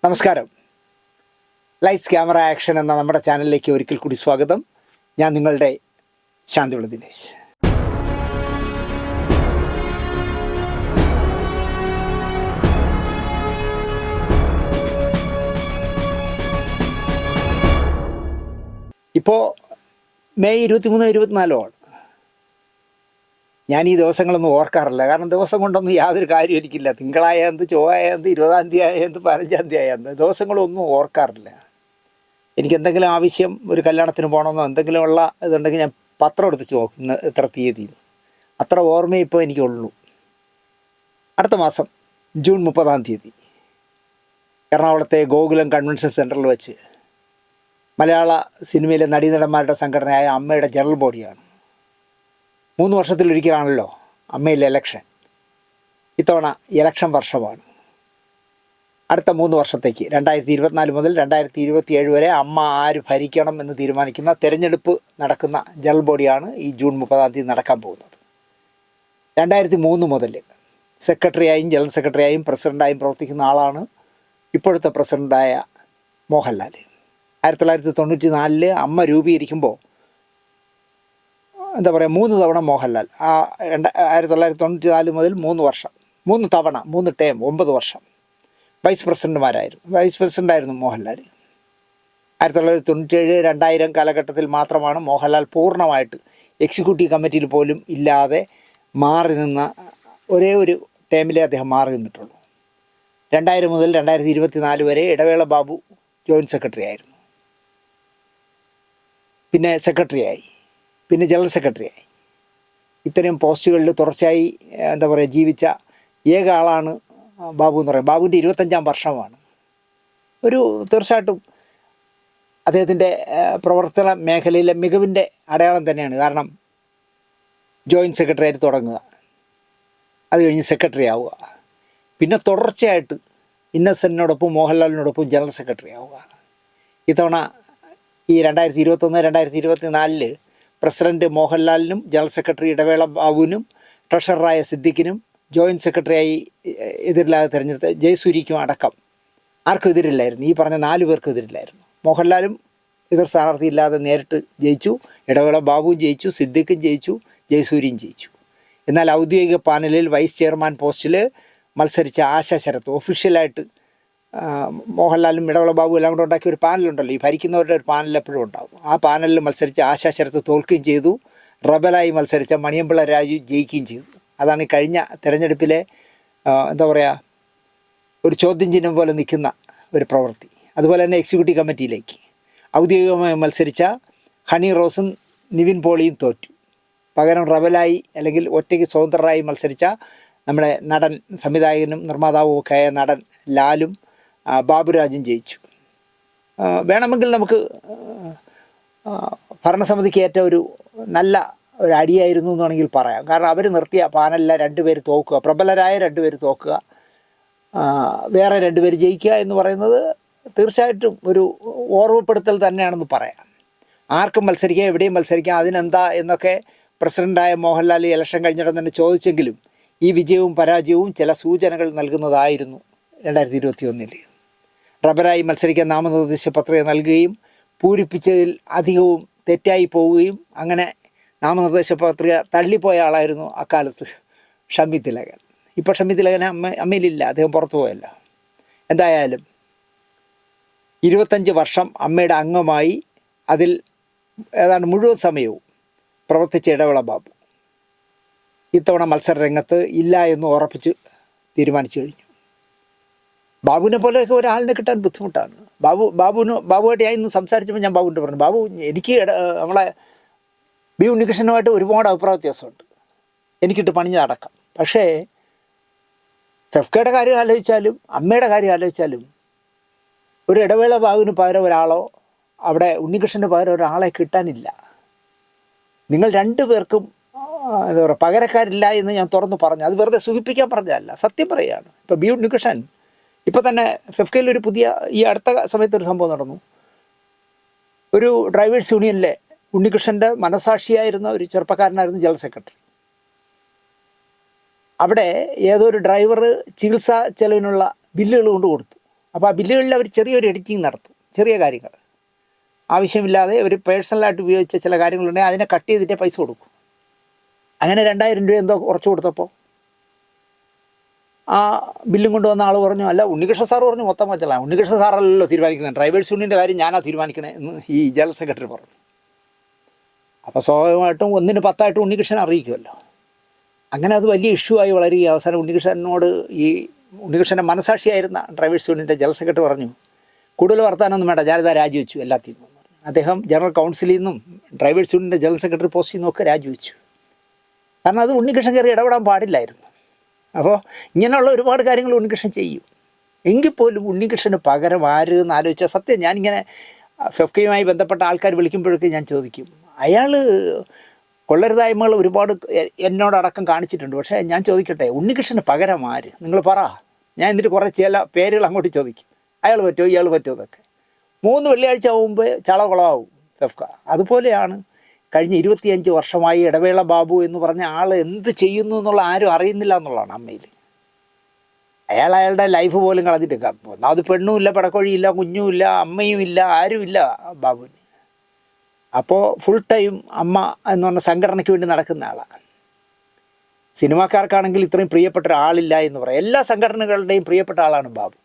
നമസ്കാരം. Lights camera action എന്ന നമ്മുടെ ചാനലിലേക്ക് ഒരിക്കൽ കൂടി സ്വാഗതം. ഞാൻ നിങ്ങളുടെ ശാന്തിവിള ദിനേശ്. ഇപ്പോൾ മെയ് 23, 24 ആണ്. ഞാൻ ഈ ദിവസങ്ങളൊന്നും ഓർക്കാറില്ല. കാരണം ദിവസം കൊണ്ടൊന്നും യാതൊരു കാര്യം എനിക്കില്ല. തിങ്കളായ എന്ത്, ചൊവ്വായ എന്ത്, 20-ാം തീയതി ആയ എന്ത്, 15-ാം തീയതി ആയ എന്ത്, ദിവസങ്ങളൊന്നും ഓർക്കാറില്ല. എനിക്ക് എന്തെങ്കിലും ആവശ്യം, ഒരു കല്യാണത്തിന് പോകണമെന്നോ എന്തെങ്കിലും ഉള്ള ഇതുണ്ടെങ്കിൽ ഞാൻ പത്രം എടുത്ത് നോക്കും, ഇന്ന് എത്ര തീയതി. അത്ര ഓർമ്മയെ ഇപ്പോൾ എനിക്കുള്ളൂ. അടുത്ത മാസം ജൂൺ 30-ാം തീയതി എറണാകുളത്തെ ഗോകുലം കൺവെൻഷൻ സെൻറ്ററിൽ വെച്ച് മലയാള സിനിമയിലെ നടീനടന്മാരുടെ സംഘടനയായ അമ്മയുടെ ജനറൽ ബോഡിയാണ്. 3 വർഷത്തിലൊരിക്കലാണല്ലോ അമ്മയിലെ ഇലക്ഷൻ. ഇത്തവണ ഇലക്ഷൻ വർഷമാണ്. അടുത്ത 3 വർഷത്തേക്ക് 2024 മുതൽ 2027 വരെ അമ്മ ആര് ഭരിക്കണം എന്ന് തീരുമാനിക്കുന്ന തിരഞ്ഞെടുപ്പ് നടക്കുന്ന ജനറൽ ബോഡിയാണ് ഈ ജൂൺ 30-ാം തീയതി നടക്കാൻ പോകുന്നത്. 2003 മുതൽ സെക്രട്ടറിയായും ജനറൽ സെക്രട്ടറിയായും പ്രസിഡൻ്റായും പ്രവർത്തിക്കുന്ന ആളാണ് ഇപ്പോഴത്തെ പ്രസിഡൻ്റായ മോഹൻലാൽ. 1994 അമ്മ രൂപീകരിക്കുമ്പോൾ എന്താ പറയുക, 3 തവണ മോഹൻലാൽ. 1994 മുതൽ 3 വർഷം, 3 തവണ, 3 ടേം, 9 വർഷം വൈസ് പ്രസിഡൻ്റായിരുന്നു മോഹൻലാൽ. 1997, 2000 കാലഘട്ടത്തിൽ മാത്രമാണ് മോഹൻലാൽ പൂർണ്ണമായിട്ട് എക്സിക്യൂട്ടീവ് കമ്മിറ്റിയിൽ പോലും ഇല്ലാതെ മാറി നിന്ന ഒരേ ഒരു ടേമിലേ അദ്ദേഹം മാറി നിന്നിട്ടുള്ളൂ. 2000 മുതൽ 2024 വരെ ഇടവേള ബാബു ജോയിൻറ്റ് സെക്രട്ടറി ആയിരുന്നു. പിന്നെ സെക്രട്ടറിയായി, പിന്നെ ജനറൽ സെക്രട്ടറിയായി. ഇത്തരം പോസ്റ്റുകളിൽ തുടർച്ചയായി എന്താ പറയുക ജീവിച്ച ഏക ആളാണ് ബാബു എന്ന് പറയുന്നത്. ബാബുവിൻ്റെ 25-ാം വർഷമാണ്. തീർച്ചയായിട്ടും അദ്ദേഹത്തിൻ്റെ പ്രവർത്തന മേഖലയിലെ മികവിൻ്റെ അടയാളം തന്നെയാണ്. കാരണം ജോയിൻറ്റ് സെക്രട്ടറി ആയിട്ട് തുടങ്ങുക, അത് കഴിഞ്ഞ് സെക്രട്ടറി ആവുക, പിന്നെ തുടർച്ചയായിട്ട് ഇന്നസെൻറ്റിനോടൊപ്പം മോഹൻലാലിനോടൊപ്പം ജനറൽ സെക്രട്ടറി ആവുക. ഇത്തവണ ഈ 2021, 2024 പ്രസിഡന്റ് മോഹൻലാലിനും ജനറൽ സെക്രട്ടറി ഇടവേള ബാബുവിനും ട്രഷററായ സിദ്ദിഖിനും ജോയിൻറ്റ് സെക്രട്ടറിയായി എതിരില്ലാതെ തിരഞ്ഞെടുത്ത ജയസൂര്യയ്ക്കും അടക്കം ആർക്കും എതിരില്ലായിരുന്നു. ഈ പറഞ്ഞ 4 പേർക്കും എതിരില്ലായിരുന്നു. മോഹൻലാലും എതിർ സ്ഥാനാർത്ഥിയില്ലാതെ നേരിട്ട് ജയിച്ചു, ഇടവേള ബാബുവും ജയിച്ചു, സിദ്ദിഖും ജയിച്ചു, ജയസൂര്യയും ജയിച്ചു. എന്നാൽ ഔദ്യോഗിക പാനലിൽ വൈസ് ചെയർമാൻ പോസ്റ്റിൽ മത്സരിച്ച ആശാ ശരത്ത്, ഒഫീഷ്യലായിട്ട് മോഹൻലാലും ഇടവേള ബാബു എല്ലാം കൂടെ ഉണ്ടാക്കിയ ഒരു പാനലുണ്ടല്ലോ, ഈ ഭരിക്കുന്നവരുടെ ഒരു പാനൽ എപ്പോഴും ഉണ്ടാകും. ആ പാനലിൽ മത്സരിച്ച ആശാ ശരത്ത് തോൽക്കുകയും ചെയ്തു. റബലായി മത്സരിച്ച മണിയമ്പിള്ള രാജു ജയിക്കുകയും ചെയ്തു. അതാണ് ഈ കഴിഞ്ഞ തിരഞ്ഞെടുപ്പിലെ എന്താ പറയുക, ഒരു ചോദ്യം ചിഹ്നം പോലെ നിൽക്കുന്ന ഒരു പ്രവൃത്തി. അതുപോലെ തന്നെ എക്സിക്യൂട്ടീവ് കമ്മിറ്റിയിലേക്ക് ഔദ്യോഗികമായി മത്സരിച്ച ഹണി റോസും നിവിൻ പോളിയും തോറ്റു. പകരം റബലായി അല്ലെങ്കിൽ ഒറ്റയ്ക്ക് സ്വതന്ത്രരായി മത്സരിച്ച നമ്മുടെ നടൻ, സംവിധായകനും നിർമ്മാതാവും ഒക്കെ ആയ നടൻ ലാലും ബാബുരാജും ജയിച്ചു. വേണമെങ്കിൽ നമുക്ക് ഭരണസമിതിക്ക് ഏറ്റ ഒരു നല്ല ഒരു അടിയായിരുന്നു എന്ന് വേണമെങ്കിൽ പറയാം. കാരണം അവർ നിർത്തിയ പാനലിലെ 2 പേര് തോക്കുക, പ്രബലരായ 2 പേര് തോക്കുക, വേറെ 2 പേര് ജയിക്കുക എന്ന് പറയുന്നത് തീർച്ചയായിട്ടും ഒരു ഓർമ്മപ്പെടുത്തൽ തന്നെയാണെന്ന് പറയാം. ആർക്കും മത്സരിക്കാം, എവിടെയും മത്സരിക്കാം, അതിനെന്താ എന്നൊക്കെ പ്രസിഡൻ്റായ മോഹൻലാൽ ഇലക്ഷൻ കഴിഞ്ഞിടം തന്നെ ചോദിച്ചെങ്കിലും ഈ വിജയവും പരാജയവും ചില സൂചനകൾ നൽകുന്നതായിരുന്നു. 2021 റബറായി മത്സരിക്കാൻ നാമനിർദ്ദേശ പത്രിക നൽകുകയും പൂരിപ്പിച്ചതിൽ അധികവും തെറ്റായി പോവുകയും അങ്ങനെ നാമനിർദ്ദേശ പത്രിക തള്ളിപ്പോയ ആളായിരുന്നു അക്കാലത്ത് ഷമ്മി തിലകൻ. ഇപ്പോൾ ഷമ്മി തിലകൻ അമ്മയിലില്ല, അദ്ദേഹം പുറത്തു പോയല്ല. എന്തായാലും 25 വർഷം അമ്മയുടെ അംഗമായി അതിൽ ഏതാണ്ട് മുഴുവൻ സമയവും പ്രവർത്തിച്ച ഇടവേള ബാബു ഇത്തവണ മത്സര രംഗത്ത് ഇല്ല എന്ന് ഉറപ്പിച്ച് തീരുമാനിച്ചു കഴിഞ്ഞു. ബാബുവിനെ പോലെയൊക്കെ ഒരാളിനെ കിട്ടാൻ ബുദ്ധിമുട്ടാണ്. ബാബുവായിട്ട് ഞാൻ ഇന്ന് സംസാരിച്ചപ്പോൾ ഞാൻ ബാബുവിൻ്റെ പറഞ്ഞു, ബാബു എനിക്ക് നമ്മളെ ബി ഉണ്ണികൃഷ്ണനുമായിട്ട് ഒരുപാട് അഭിപ്രായ വ്യത്യാസമുണ്ട്, എനിക്കിട്ട് പണിഞ്ഞ അടക്കം. പക്ഷേ ഫെഫ്കയുടെ കാര്യം ആലോചിച്ചാലും അമ്മയുടെ കാര്യം ആലോചിച്ചാലും ഒരു ഇടവേള ബാബുവിന് പകരം ഒരാളോ അവിടെ ഉണ്ണികൃഷ്ണന് പകരം ഒരാളെ കിട്ടാനില്ല. നിങ്ങൾ 2 പേർക്കും എന്താ പറയുക പകരക്കാരില്ല എന്ന് ഞാൻ തുറന്നു പറഞ്ഞു. അത് വെറുതെ സൂചിപ്പിക്കാൻ പറഞ്ഞതല്ല, സത്യം പറയുകയാണ്. ഇപ്പോൾ ബി ഉണ്ണികൃഷ്ണൻ ഇപ്പോൾ തന്നെ ഫെഫ്കയിൽ ഒരു പുതിയ ഈ അടുത്ത സമയത്തൊരു സംഭവം നടന്നു. ഒരു ഡ്രൈവേഴ്സ് യൂണിയനിലെ ഉണ്ണികൃഷ്ണൻ്റെ മനസാക്ഷിയായിരുന്ന ഒരു ചെറുപ്പക്കാരനായിരുന്നു ജനറൽ സെക്രട്ടറി. അവിടെ ഏതോ ഒരു ഡ്രൈവർ ചികിത്സാ ചെലവിനുള്ള ബില്ലുകൾ കൊണ്ട് കൊടുത്തു. അപ്പോൾ ആ ബില്ലുകളിൽ അവർ ചെറിയൊരു എഡിറ്റിംഗ് നടത്തും, ചെറിയ കാര്യങ്ങൾ ആവശ്യമില്ലാതെ ഒരു പേഴ്സണലായിട്ട് ഉപയോഗിച്ച ചില കാര്യങ്ങളുണ്ടെങ്കിൽ അതിനെ കട്ട് ചെയ്തിട്ടേ പൈസ കൊടുക്കും. അങ്ങനെ 2000 രൂപ എന്തോ കുറച്ച് കൊടുത്തപ്പോൾ ആ ബില്ലും കൊണ്ടുവന്ന ആൾ പറഞ്ഞു, അല്ല ഉണ്ണികൃഷ്ണ സാർ പറഞ്ഞു മൊത്തം വച്ചല്ല, ഉണ്ണികൃഷ്ണ സാറല്ലോ തീരുമാനിക്കുന്നത്, ഡ്രൈവേഴ്സ് യൂണിയൻ്റെ കാര്യം ഞാനാ തീരുമാനിക്കണേ എന്ന് ഈ ജനറൽ സെക്രട്ടറി പറഞ്ഞു. അപ്പോൾ സ്വാഭാവികമായിട്ടും 1-ന് 10 ഉണ്ണികൃഷ്ണൻ അറിയിക്കുമല്ലോ. അങ്ങനെ അത് വലിയ ഇഷ്യൂ ആയി വളരുകയും അവസാനം ഉണ്ണികൃഷ്ണനോട് ഈ ഉണ്ണികൃഷ്ണൻ്റെ മനസാക്ഷിയായിരുന്ന ഡ്രൈവേഴ്സ് യൂണിയൻ്റെ ജനറൽ സെക്രട്ടറി പറഞ്ഞു, കൂടുതൽ വർത്താനൊന്നും വേണ്ട, ഞാനിതാ രാജിവെച്ചു എല്ലാത്തിൽ നിന്നും. അദ്ദേഹം ജനറൽ കൗൺസിലിൽ നിന്നും ഡ്രൈവേഴ്സ് യൂണിയൻ്റെ ജനറൽ സെക്രട്ടറി പോസ്റ്റിൽ നിന്നൊക്കെ രാജിവെച്ചു. കാരണം അത് ഉണ്ണികൃഷ്ണൻ കയറി ഇടപെടാൻ പാടില്ലായിരുന്നു. അപ്പോൾ ഇങ്ങനെയുള്ള ഒരുപാട് കാര്യങ്ങൾ ഉണ്ണികൃഷ്ണൻ ചെയ്യും. എങ്കിൽ പോലും ഉണ്ണികൃഷ്ണന് പകരം ആര് എന്ന് ആലോചിച്ചാൽ സത്യം ഞാനിങ്ങനെ ഫെഫ്കയുമായി ബന്ധപ്പെട്ട ആൾക്കാർ വിളിക്കുമ്പോഴൊക്കെ ഞാൻ ചോദിക്കും, അയാൾ കൊള്ളരുതായ്മകൾ ഒരുപാട് എന്നോടടക്കം കാണിച്ചിട്ടുണ്ട്, പക്ഷേ ഞാൻ ചോദിക്കട്ടെ ഉണ്ണികൃഷ്ണന് പകരം ആര് നിങ്ങൾ പറ. ഞാൻ എന്നിട്ട് കുറേ ചില പേരുകൾ അങ്ങോട്ട് ചോദിക്കും, അയാൾ പറ്റുമോ ഇയാൾ പറ്റുമോ എന്നൊക്കെ. 3 വെള്ളിയാഴ്ച ആകുമ്പോൾ ചളകുളമാവും ഫെഫ്ക. അതുപോലെയാണ് കഴിഞ്ഞ 25 വർഷമായി ഇടവേള ബാബു എന്ന് പറഞ്ഞ ആൾ എന്ത് ചെയ്യുന്നു എന്നുള്ള ആരും അറിയുന്നില്ല എന്നുള്ളതാണ് അമ്മയിൽ. അയാളുടെ ലൈഫ് പോലും കളഞ്ഞിട്ട് ഒന്നാമത് പെണ്ണുമില്ല, പടക്കോഴിയില്ല, കുഞ്ഞുമില്ല, അമ്മയുമില്ല, ആരുമില്ല ബാബുവിന്. അപ്പോൾ ഫുൾ ടൈം അമ്മ എന്ന് പറഞ്ഞ സംഘടനയ്ക്ക് വേണ്ടി നടക്കുന്ന ആളാണ്. സിനിമാക്കാർക്കാണെങ്കിൽ ഇത്രയും പ്രിയപ്പെട്ട ഒരാളില്ല എന്ന് പറയാം. എല്ലാ സംഘടനകളുടെയും പ്രിയപ്പെട്ട ആളാണ് ബാബു.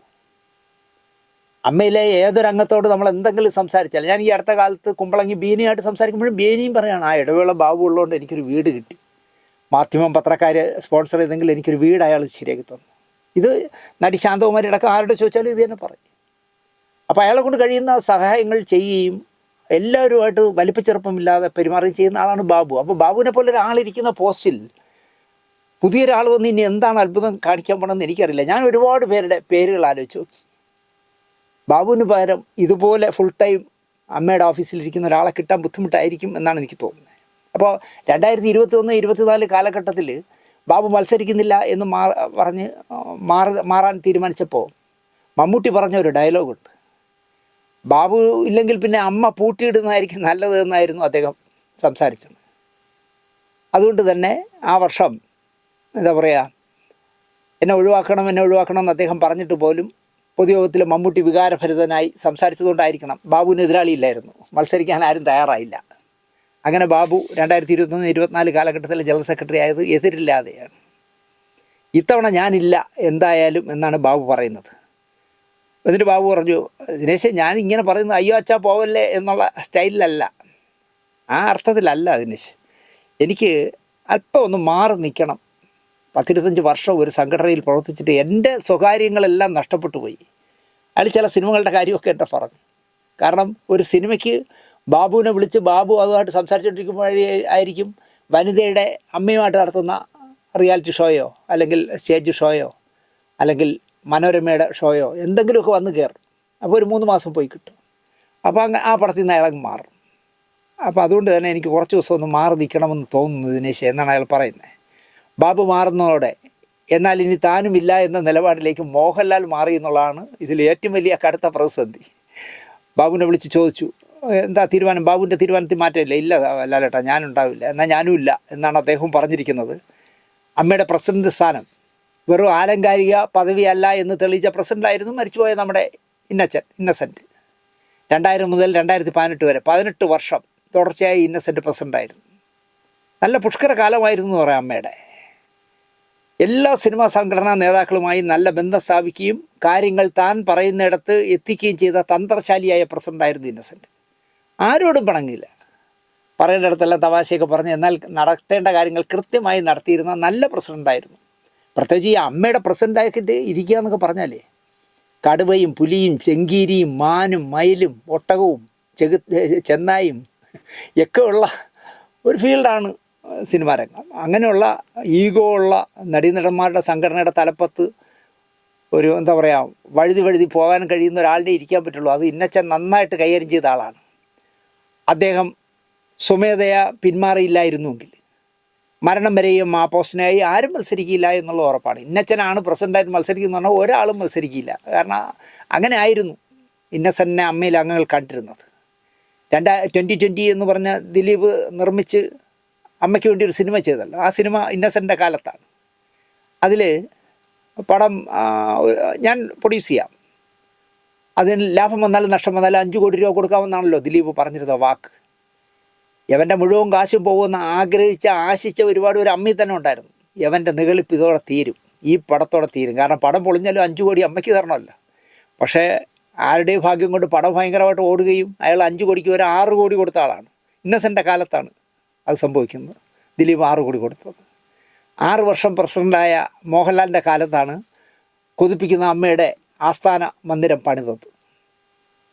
അമ്മയിലെ ഏതൊരംഗത്തോട് നമ്മൾ എന്തെങ്കിലും സംസാരിച്ചാൽ, ഞാൻ ഈ അടുത്ത കാലത്ത് കുമ്പളങ്ങി ബീനിയായിട്ട് സംസാരിക്കുമ്പോഴും ബീനിയും പറയുകയാണ്, ആ ഇടവേള ബാബു ഉള്ളതുകൊണ്ട് എനിക്കൊരു വീട് കിട്ടി, മാധ്യമം പത്രക്കാർ സ്പോൺസർ ചെയ്തെങ്കിൽ എനിക്കൊരു വീട് അയാൾ ശരിയാക്കി തന്നു. ഇത് നടി ശാന്തകുമാരി അടക്കം ആരുടെ ചോദിച്ചാലും ഇത് തന്നെ പറയും. അപ്പോൾ അയാളെ കൊണ്ട് കഴിയുന്ന സഹായങ്ങൾ ചെയ്യുകയും എല്ലാവരുമായിട്ട് വലിപ്പച്ചെറുപ്പമില്ലാതെ പെരുമാറുകയും ചെയ്യുന്ന ആളാണ് ബാബു. അപ്പോൾ ബാബുവിനെ പോലെ ഒരാളിരിക്കുന്ന പോസ്റ്റിൽ പുതിയൊരാൾ വന്ന് ഇനി എന്താണ് അത്ഭുതം കാണിക്കാൻ പോകണമെന്ന് എനിക്കറിയില്ല. ഞാൻ ഒരുപാട് പേരുടെ പേരുകൾ ആലോചിച്ച് നോക്കി. ബാബുവിന് പകരം ഇതുപോലെ ഫുൾ ടൈം അമ്മയുടെ ഓഫീസിലിരിക്കുന്ന ഒരാളെ കിട്ടാൻ ബുദ്ധിമുട്ടായിരിക്കും എന്നാണ് എനിക്ക് തോന്നുന്നത്. അപ്പോൾ 2021-24 കാലഘട്ടത്തിൽ ബാബു മത്സരിക്കുന്നില്ല എന്ന് പറഞ്ഞ് മാറാൻ തീരുമാനിച്ചപ്പോൾ മമ്മൂട്ടി പറഞ്ഞ ഒരു ഡയലോഗുണ്ട്, ബാബു ഇല്ലെങ്കിൽ പിന്നെ അമ്മ പൂട്ടിയിടുന്നതായിരിക്കും നല്ലത് എന്നായിരുന്നു അദ്ദേഹം സംസാരിച്ചത്. അതുകൊണ്ട് തന്നെ ആ വർഷം എന്താ പറയുക, എന്നെ ഒഴിവാക്കണം എന്ന് അദ്ദേഹം പറഞ്ഞിട്ട് പോലും പൊതുയോഗത്തിൽ മമ്മൂട്ടി വികാരഭരിതനായി സംസാരിച്ചതുകൊണ്ടായിരിക്കണം ബാബുവിന് എതിരാളിയില്ലായിരുന്നു, മത്സരിക്കാൻ ആരും തയ്യാറായില്ല. അങ്ങനെ ബാബു 2021-24 കാലഘട്ടത്തിൽ ജനറൽ സെക്രട്ടറി ആയത് എതിരില്ലാതെയാണ്. ഇത്തവണ ഞാനില്ല എന്തായാലും എന്നാണ് ബാബു പറയുന്നത്. എന്നിട്ട് ബാബു പറഞ്ഞു, ദിനേശ് ഞാൻ ഇങ്ങനെ പറയുന്നത് അയ്യോ അച്ഛാ പോവല്ലേ എന്നുള്ള സ്റ്റൈലിലല്ല, ആ അർത്ഥത്തിലല്ല ദിനേശ്, എനിക്ക് അല്പം ഒന്ന് മാറി നിൽക്കണം. 10-25 വർഷം ഒരു സംഘടനയിൽ പ്രവർത്തിച്ചിട്ട് എൻ്റെ സ്വകാര്യങ്ങളെല്ലാം നഷ്ടപ്പെട്ടു പോയി. അയാൾ ചില സിനിമകളുടെ കാര്യമൊക്കെ എന്നെ പറഞ്ഞു. കാരണം ഒരു സിനിമയ്ക്ക് ബാബുവിനെ വിളിച്ച് ബാബു അതുമായിട്ട് സംസാരിച്ചുകൊണ്ടിരിക്കുമ്പോഴായിരിക്കും വനിതയുടെ അമ്മയുമായിട്ട് നടത്തുന്ന റിയാലിറ്റി ഷോയോ അല്ലെങ്കിൽ സ്റ്റേജ് ഷോയോ അല്ലെങ്കിൽ മനോരമയുടെ ഷോയോ എന്തെങ്കിലുമൊക്കെ വന്ന് കയറും. അപ്പോൾ ഒരു 3 മാസം പോയി കിട്ടും. അപ്പോൾ ആ പടത്തിൽ നിന്ന് അയാൾ മാറും. അപ്പോൾ അതുകൊണ്ട് തന്നെ എനിക്ക് കുറച്ച് ദിവസം ഒന്ന് മാറി നിൽക്കണമെന്ന് തോന്നുന്നു ദിനേശ് എന്നാണ് അയാൾ പറയുന്നത്. ബാബു മാറുന്നതോടെ എന്നാൽ ഇനി താനുമില്ല എന്ന നിലപാടിലേക്ക് മോഹൻലാൽ മാറി എന്നുള്ളതാണ് ഇതിൽ ഏറ്റവും വലിയ കടുത്ത പ്രതിസന്ധി. ബാബുവിനെ വിളിച്ച് ചോദിച്ചു, എന്താ തീരുമാനം, ബാബുവിൻ്റെ തീരുമാനത്തിൽ മാറ്റമില്ല? ഇല്ല ലാലേട്ടാ, ഞാനുണ്ടാവില്ല, എന്നാൽ ഞാനും ഇല്ല എന്നാണ് അദ്ദേഹം പറഞ്ഞിരിക്കുന്നത്. അമ്മയുടെ പ്രസിഡന്റ് സ്ഥാനം വെറും ആലങ്കാരിക പദവിയല്ല എന്ന് തെളിയിച്ച പ്രസിഡൻ്റായിരുന്നു മരിച്ചുപോയ നമ്മുടെ ഇന്നസെൻറ്റ്. 2000 മുതൽ 2018 വരെ 18 വർഷം തുടർച്ചയായി ഇന്നസെൻറ്റ് പ്രസിഡൻ്റായിരുന്നു. നല്ല പുഷ്കര കാലമായിരുന്നു എന്ന് പറയാം. അമ്മയുടെ എല്ലാ സിനിമാ സംഘടനാ നേതാക്കളുമായി നല്ല ബന്ധം സ്ഥാപിക്കുകയും കാര്യങ്ങൾ താൻ പറയുന്നിടത്ത് എത്തിക്കുകയും ചെയ്ത തന്ത്രശാലിയായ പ്രസിഡൻ്റായിരുന്നു ഇന്നസെൻറ്റ്. ആരോടും പിണങ്ങില്ല, പറയേണ്ടിടത്തെല്ലാം തമാശയൊക്കെ പറഞ്ഞ് എന്നാൽ നടത്തേണ്ട കാര്യങ്ങൾ കൃത്യമായി നടത്തിയിരുന്ന നല്ല പ്രസിഡൻ്റായിരുന്നു. പ്രത്യേകിച്ച് ഈ അമ്മയുടെ പ്രസിഡൻ്റാക്കിയിട്ട് ഇരിക്കുക എന്നൊക്കെ പറഞ്ഞാലേ കടുവയും പുലിയും ചെങ്കീരിയും മാനും മയിലും ഒട്ടകവും ചെന്നായും ഒക്കെ ഉള്ള ഒരു ഫീൽഡാണ് സിനിമാ രംഗം. അങ്ങനെയുള്ള ഈഗോ ഉള്ള നടീനടന്മാരുടെ സംഘടനയുടെ തലപ്പത്ത് ഒരു എന്താ പറയുക വഴുതി പോകാൻ കഴിയുന്ന ഒരാളുടെ ഇരിക്കാൻ പറ്റുള്ളൂ. അത് ഇന്നച്ചൻ നന്നായിട്ട് കൈകാര്യം ചെയ്ത ആളാണ്. അദ്ദേഹം സ്വമേധയാ പിന്മാറിയില്ലായിരുന്നുവെങ്കിൽ മരണം വരെയും ആ പോസ്റ്റിനായി ആരും മത്സരിക്കില്ല എന്നുള്ള ഉറപ്പാണ്. ഇന്നച്ചനാണ് പ്രസിഡൻ്റായിട്ട് മത്സരിക്കുന്ന പറഞ്ഞാൽ ഒരാളും മത്സരിക്കില്ല. കാരണം അങ്ങനെ ആയിരുന്നു ഇന്നസെൻറ്റിനെ അമ്മയിൽ അംഗങ്ങൾ കണ്ടിരുന്നത്. 2020 എന്ന് പറഞ്ഞ ദിലീപ് നിർമ്മിച്ച് അമ്മയ്ക്ക് വേണ്ടി ഒരു സിനിമ ചെയ്തല്ലോ, ആ സിനിമ ഇന്നസെൻറ്റിൻ്റെ കാലത്താണ്. അതിൽ പടം ഞാൻ പ്രൊഡ്യൂസ് ചെയ്യാം, അതിന് ലാഭം വന്നാലും നഷ്ടം വന്നാലും 5 കോടി രൂപ കൊടുക്കാമെന്നാണല്ലോ ദിലീപ് പറഞ്ഞിരുന്ന വാക്ക്. യവൻ്റെ മുഴുവൻ കാശും പോകുമെന്ന് ആശിച്ച ഒരുപാട് ഒരു അമ്മി തന്നെ ഉണ്ടായിരുന്നു. യവൻ്റെ നിഗളിപ്പ് ഇതോടെ തീരും, ഈ പടത്തോടെ തീരും. കാരണം പടം പൊളിഞ്ഞാലും 5 കോടി അമ്മയ്ക്ക് തരണമല്ലോ. പക്ഷേ ആരുടെയും ഭാഗ്യം കൊണ്ട് പടം ഭയങ്കരമായിട്ട് ഓടുകയും അയാൾ 5 കോടിക്ക് വരെ 6 കോടി കൊടുത്ത ആളാണ്. ഇന്നസെൻ്റെ കാലത്താണ് അത് സംഭവിക്കുന്നത്. ദിലീപ് 6 കോടി കൊടുത്തത്. 6 വർഷം പ്രസിഡൻ്റായ മോഹൻലാലിൻ്റെ കാലത്താണ് കൊതിപ്പിക്കുന്ന അമ്മയുടെ ആസ്ഥാന മന്ദിരം പണിതത്.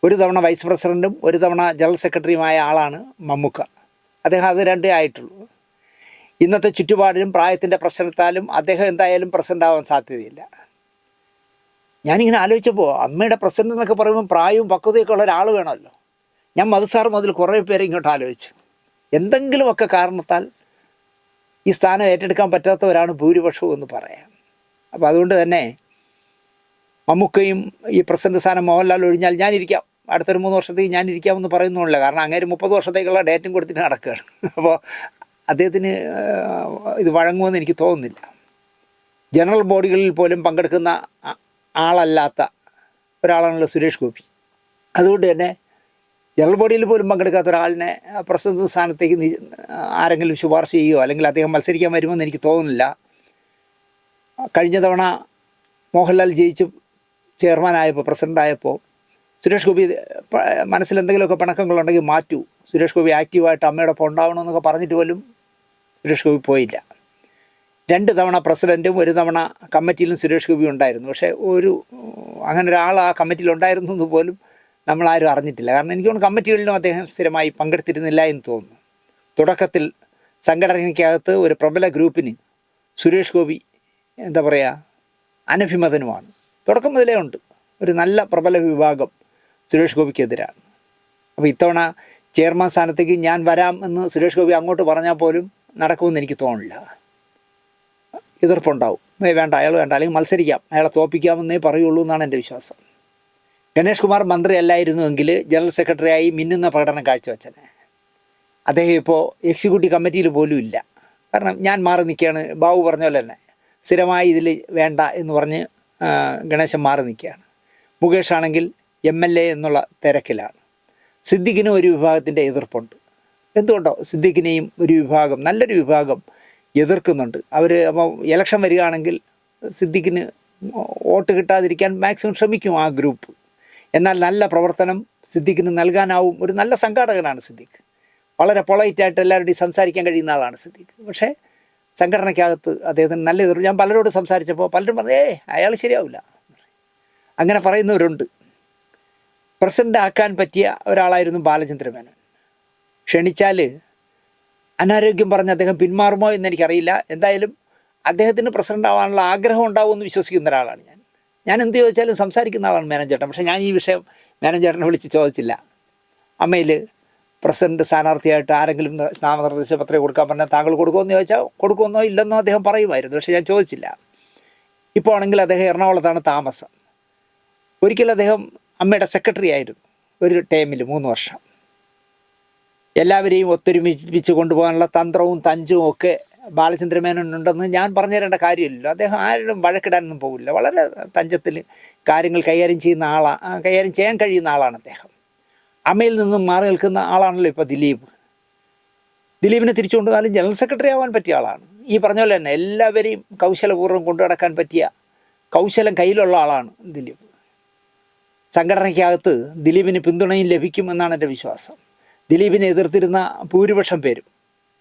ഒരു തവണ വൈസ് പ്രസിഡൻറ്റും ഒരു തവണ ജനറൽ സെക്രട്ടറിയുമായ ആളാണ് മമ്മൂക്ക. അദ്ദേഹം അത് രണ്ടേ ആയിട്ടുള്ളൂ. ഇന്നത്തെ ചുറ്റുപാടിലും പ്രായത്തിൻ്റെ പ്രശ്നത്താലും അദ്ദേഹം എന്തായാലും പ്രസിഡൻ്റ് ആവാൻ സാധ്യതയില്ല. ഞാനിങ്ങനെ ആലോചിച്ചപ്പോൾ അമ്മയുടെ പ്രസിഡൻ്റ് എന്നൊക്കെ പറയുമ്പോൾ പ്രായവും പക്വതയൊക്കെ ഉള്ള ഒരാൾ വേണമല്ലോ. ഞാൻ മധുസാർ മുതൽ കുറേ പേരെ ഇങ്ങോട്ട് ആലോചിച്ചു. എന്തെങ്കിലുമൊക്കെ കാരണത്താൽ ഈ സ്ഥാനം ഏറ്റെടുക്കാൻ പറ്റാത്തവരാണ് ഭൂരിപക്ഷവും എന്ന് പറയാം. അപ്പോൾ അതുകൊണ്ട് തന്നെ മമ്മൂക്കയും ഈ പ്രസിഡന്റ് സ്ഥാനം മോഹൻലാൽ ഒഴിഞ്ഞാൽ ഞാനിരിക്കാം, അടുത്തൊരു 3 വർഷത്തേക്ക് ഞാനിരിക്കാമെന്ന് പറയുന്നുമില്ല. കാരണം അങ്ങേര് 30 വർഷത്തേക്കുള്ള ഡേറ്റും കൊടുത്തിട്ട് നടക്കുകയാണ്. അപ്പോൾ അദ്ദേഹത്തിന് ഇത് വഴങ്ങുമെന്ന് എനിക്ക് തോന്നുന്നില്ല. ജനറൽ ബോഡികളിൽ പോലും പങ്കെടുക്കുന്ന ആളല്ലാത്ത ഒരാളാണല്ലോ സുരേഷ് ഗോപി. അതുകൊണ്ട് തന്നെ ജനറൽ ബോഡിയിൽ പോലും പങ്കെടുക്കാത്ത ഒരാളിനെ പ്രസിഡന്റ് സ്ഥാനത്തേക്ക് ആരെങ്കിലും ശുപാർശ ചെയ്യുമോ അല്ലെങ്കിൽ അദ്ദേഹം മത്സരിക്കാൻ വരുമെന്ന് എനിക്ക് തോന്നുന്നില്ല. കഴിഞ്ഞ തവണ മോഹൻലാൽ ജയിച്ച് ചെയർമാനായപ്പോൾ, പ്രസിഡൻ്റായപ്പോൾ സുരേഷ് ഗോപി മനസ്സിൽ എന്തെങ്കിലുമൊക്കെ പിണക്കങ്ങളുണ്ടെങ്കിൽ മാറ്റൂ, സുരേഷ് ഗോപി ആക്റ്റീവായിട്ട് അമ്മയോടൊപ്പം ഉണ്ടാവണമെന്നൊക്കെ പറഞ്ഞിട്ട് പോലും സുരേഷ് ഗോപി പോയില്ല. 2 തവണ പ്രസിഡൻറ്റും 1 തവണ കമ്മിറ്റിയിലും സുരേഷ് ഗോപി ഉണ്ടായിരുന്നു. പക്ഷേ അങ്ങനെ ഒരാൾ ആ കമ്മിറ്റിയിൽ ഉണ്ടായിരുന്നു എന്ന് പോലും നമ്മളാരും അറിഞ്ഞിട്ടില്ല. കാരണം എനിക്ക് തോന്നുന്നു കമ്മിറ്റികളിലും അദ്ദേഹം സ്ഥിരമായി പങ്കെടുത്തിരുന്നില്ല എന്ന് തോന്നുന്നു. തുടക്കത്തിൽ സംഘടനയ്ക്കകത്ത് ഒരു പ്രബല ഗ്രൂപ്പിന് സുരേഷ് ഗോപി എന്താ പറയുക അനഭിമതനുമാണ്. തുടക്കം മുതലേ ഉണ്ട് ഒരു നല്ല പ്രബല വിഭാഗം സുരേഷ് ഗോപിക്കെതിരാണ്. അപ്പോൾ ഇത്തവണ ചെയർമാൻ സ്ഥാനത്തേക്ക് ഞാൻ വരാം എന്ന് സുരേഷ് ഗോപി അങ്ങോട്ട് പറഞ്ഞാൽ പോലും നടക്കുമെന്ന് എനിക്ക് തോന്നില്ല. എതിർപ്പുണ്ടാവും. വേണ്ട, അയാൾ വേണ്ട, അല്ലെങ്കിൽ മത്സരിക്കാം, അയാളെ തോൽപ്പിക്കാമെന്നേ പറയുള്ളൂ എന്നാണ് എൻ്റെ വിശ്വാസം. ഗണേഷ് കുമാർ മന്ത്രി അല്ലായിരുന്നുവെങ്കിൽ ജനറൽ സെക്രട്ടറിയായി മിന്നുന്ന പ്രകടനം കാഴ്ചവെച്ചനെ. അദ്ദേഹം ഇപ്പോൾ എക്സിക്യൂട്ടീവ് കമ്മിറ്റിയിൽ പോലും ഇല്ല. കാരണം ഞാൻ മാറി നിൽക്കുകയാണ്, ബാബു പറഞ്ഞ പോലെ തന്നെ സ്ഥിരമായി ഇതിൽ വേണ്ട എന്ന് പറഞ്ഞ് ഗണേശൻ മാറി നിൽക്കുകയാണ്. മുകേഷ് ആണെങ്കിൽ MLA എന്നുള്ള തിരക്കിലാണ്. സിദ്ദിഖിനും ഒരു വിഭാഗത്തിൻ്റെ എതിർപ്പുണ്ട്. എന്തുകൊണ്ടോ സിദ്ദിഖിനെയും ഒരു വിഭാഗം, നല്ലൊരു വിഭാഗം എതിർക്കുന്നുണ്ട്. അവർ അപ്പോൾ ഇലക്ഷൻ വരികയാണെങ്കിൽ സിദ്ദിഖിന് വോട്ട് കിട്ടാതിരിക്കാൻ മാക്സിമം ശ്രമിക്കും ആ ഗ്രൂപ്പ്. എന്നാൽ നല്ല പ്രവർത്തനം സിദ്ദിഖിന് നൽകാനാവും. ഒരു നല്ല സംഘാടകനാണ് സിദ്ദിഖ്. വളരെ പൊളൈറ്റായിട്ട് എല്ലാവരുടെയും സംസാരിക്കാൻ കഴിയുന്ന ആളാണ് സിദ്ദിഖ്. പക്ഷേ സംഘടനയ്ക്കകത്ത് അദ്ദേഹത്തിന് നല്ല എതിർപ്പ്. ഞാൻ പലരോട് സംസാരിച്ചപ്പോൾ പലരും പറഞ്ഞു അയാൾ ശരിയാവില്ല, അങ്ങനെ പറയുന്നവരുണ്ട്. പ്രസിഡൻ്റ് ആക്കാൻ പറ്റിയ ഒരാളായിരുന്നു ബാലചന്ദ്ര മേനോൻ. ക്ഷണിച്ചാൽ അനാരോഗ്യം പറഞ്ഞ് അദ്ദേഹം പിന്മാറുമോ എന്നെനിക്കറിയില്ല. എന്തായാലും അദ്ദേഹത്തിന് പ്രസിഡൻ്റ് ആവാനുള്ള ആഗ്രഹം ഉണ്ടാവുമെന്ന് വിശ്വസിക്കുന്ന ഒരാളാണ് ഞാൻ എന്ത് ചോദിച്ചാലും സംസാരിക്കുന്ന ആളാണ് മേനോൻ ചേട്ടൻ. പക്ഷേ ഞാൻ ഈ വിഷയം മേനോൻ ചേട്ടനെ വിളിച്ച് ചോദിച്ചില്ല. അമ്മയിൽ പ്രസിഡന്റ് സ്ഥാനാർത്ഥിയായിട്ട് ആരെങ്കിലും നാമനിർദ്ദേശ പത്രിക കൊടുക്കാൻ പറഞ്ഞാൽ താങ്കൾ കൊടുക്കുമെന്ന് ചോദിച്ചാൽ കൊടുക്കുമെന്നോ ഇല്ലെന്നോ അദ്ദേഹം പറയുമായിരുന്നു. പക്ഷേ ഞാൻ ചോദിച്ചില്ല. ഇപ്പോൾ ആണെങ്കിൽ അദ്ദേഹം എറണാകുളത്താണ് താമസം. ഒരിക്കൽ അദ്ദേഹം അമ്മയുടെ സെക്രട്ടറി ആയിരുന്നു ഒരു ടൈമിൽ 3 വർഷം. എല്ലാവരെയും ഒത്തൊരുമിപ്പിച്ച് കൊണ്ടുപോകാനുള്ള തന്ത്രവും തഞ്ചും ഒക്കെ ബാലചന്ദ്ര മേനോനുണ്ടെന്ന് ഞാൻ പറഞ്ഞു തരേണ്ട കാര്യമില്ലല്ലോ. അദ്ദേഹം ആരും വഴക്കിടാനൊന്നും പോകില്ല. വളരെ തഞ്ചത്തിൽ കാര്യങ്ങൾ കൈകാര്യം ചെയ്യാൻ കഴിയുന്ന ആളാണ് അദ്ദേഹം. അമ്മയിൽ നിന്നും മാറി നിൽക്കുന്ന ആളാണല്ലോ ഇപ്പോൾ ദിലീപിനെ തിരിച്ചു കൊണ്ടുവന്നാലും ജനറൽ സെക്രട്ടറി ആവാൻ പറ്റിയ ആളാണ്. ഈ പറഞ്ഞ പോലെ തന്നെ എല്ലാവരെയും കൗശലപൂർവ്വം കൊണ്ടു നടക്കാൻ പറ്റിയ കൗശലം കയ്യിലുള്ള ആളാണ് ദിലീപ്. സംഘടനയ്ക്കകത്ത് ദിലീപിന് പിന്തുണയും ലഭിക്കുമെന്നാണ് എൻ്റെ വിശ്വാസം. ദിലീപിനെ എതിർത്തിരുന്ന ഭൂരിപക്ഷം പേരും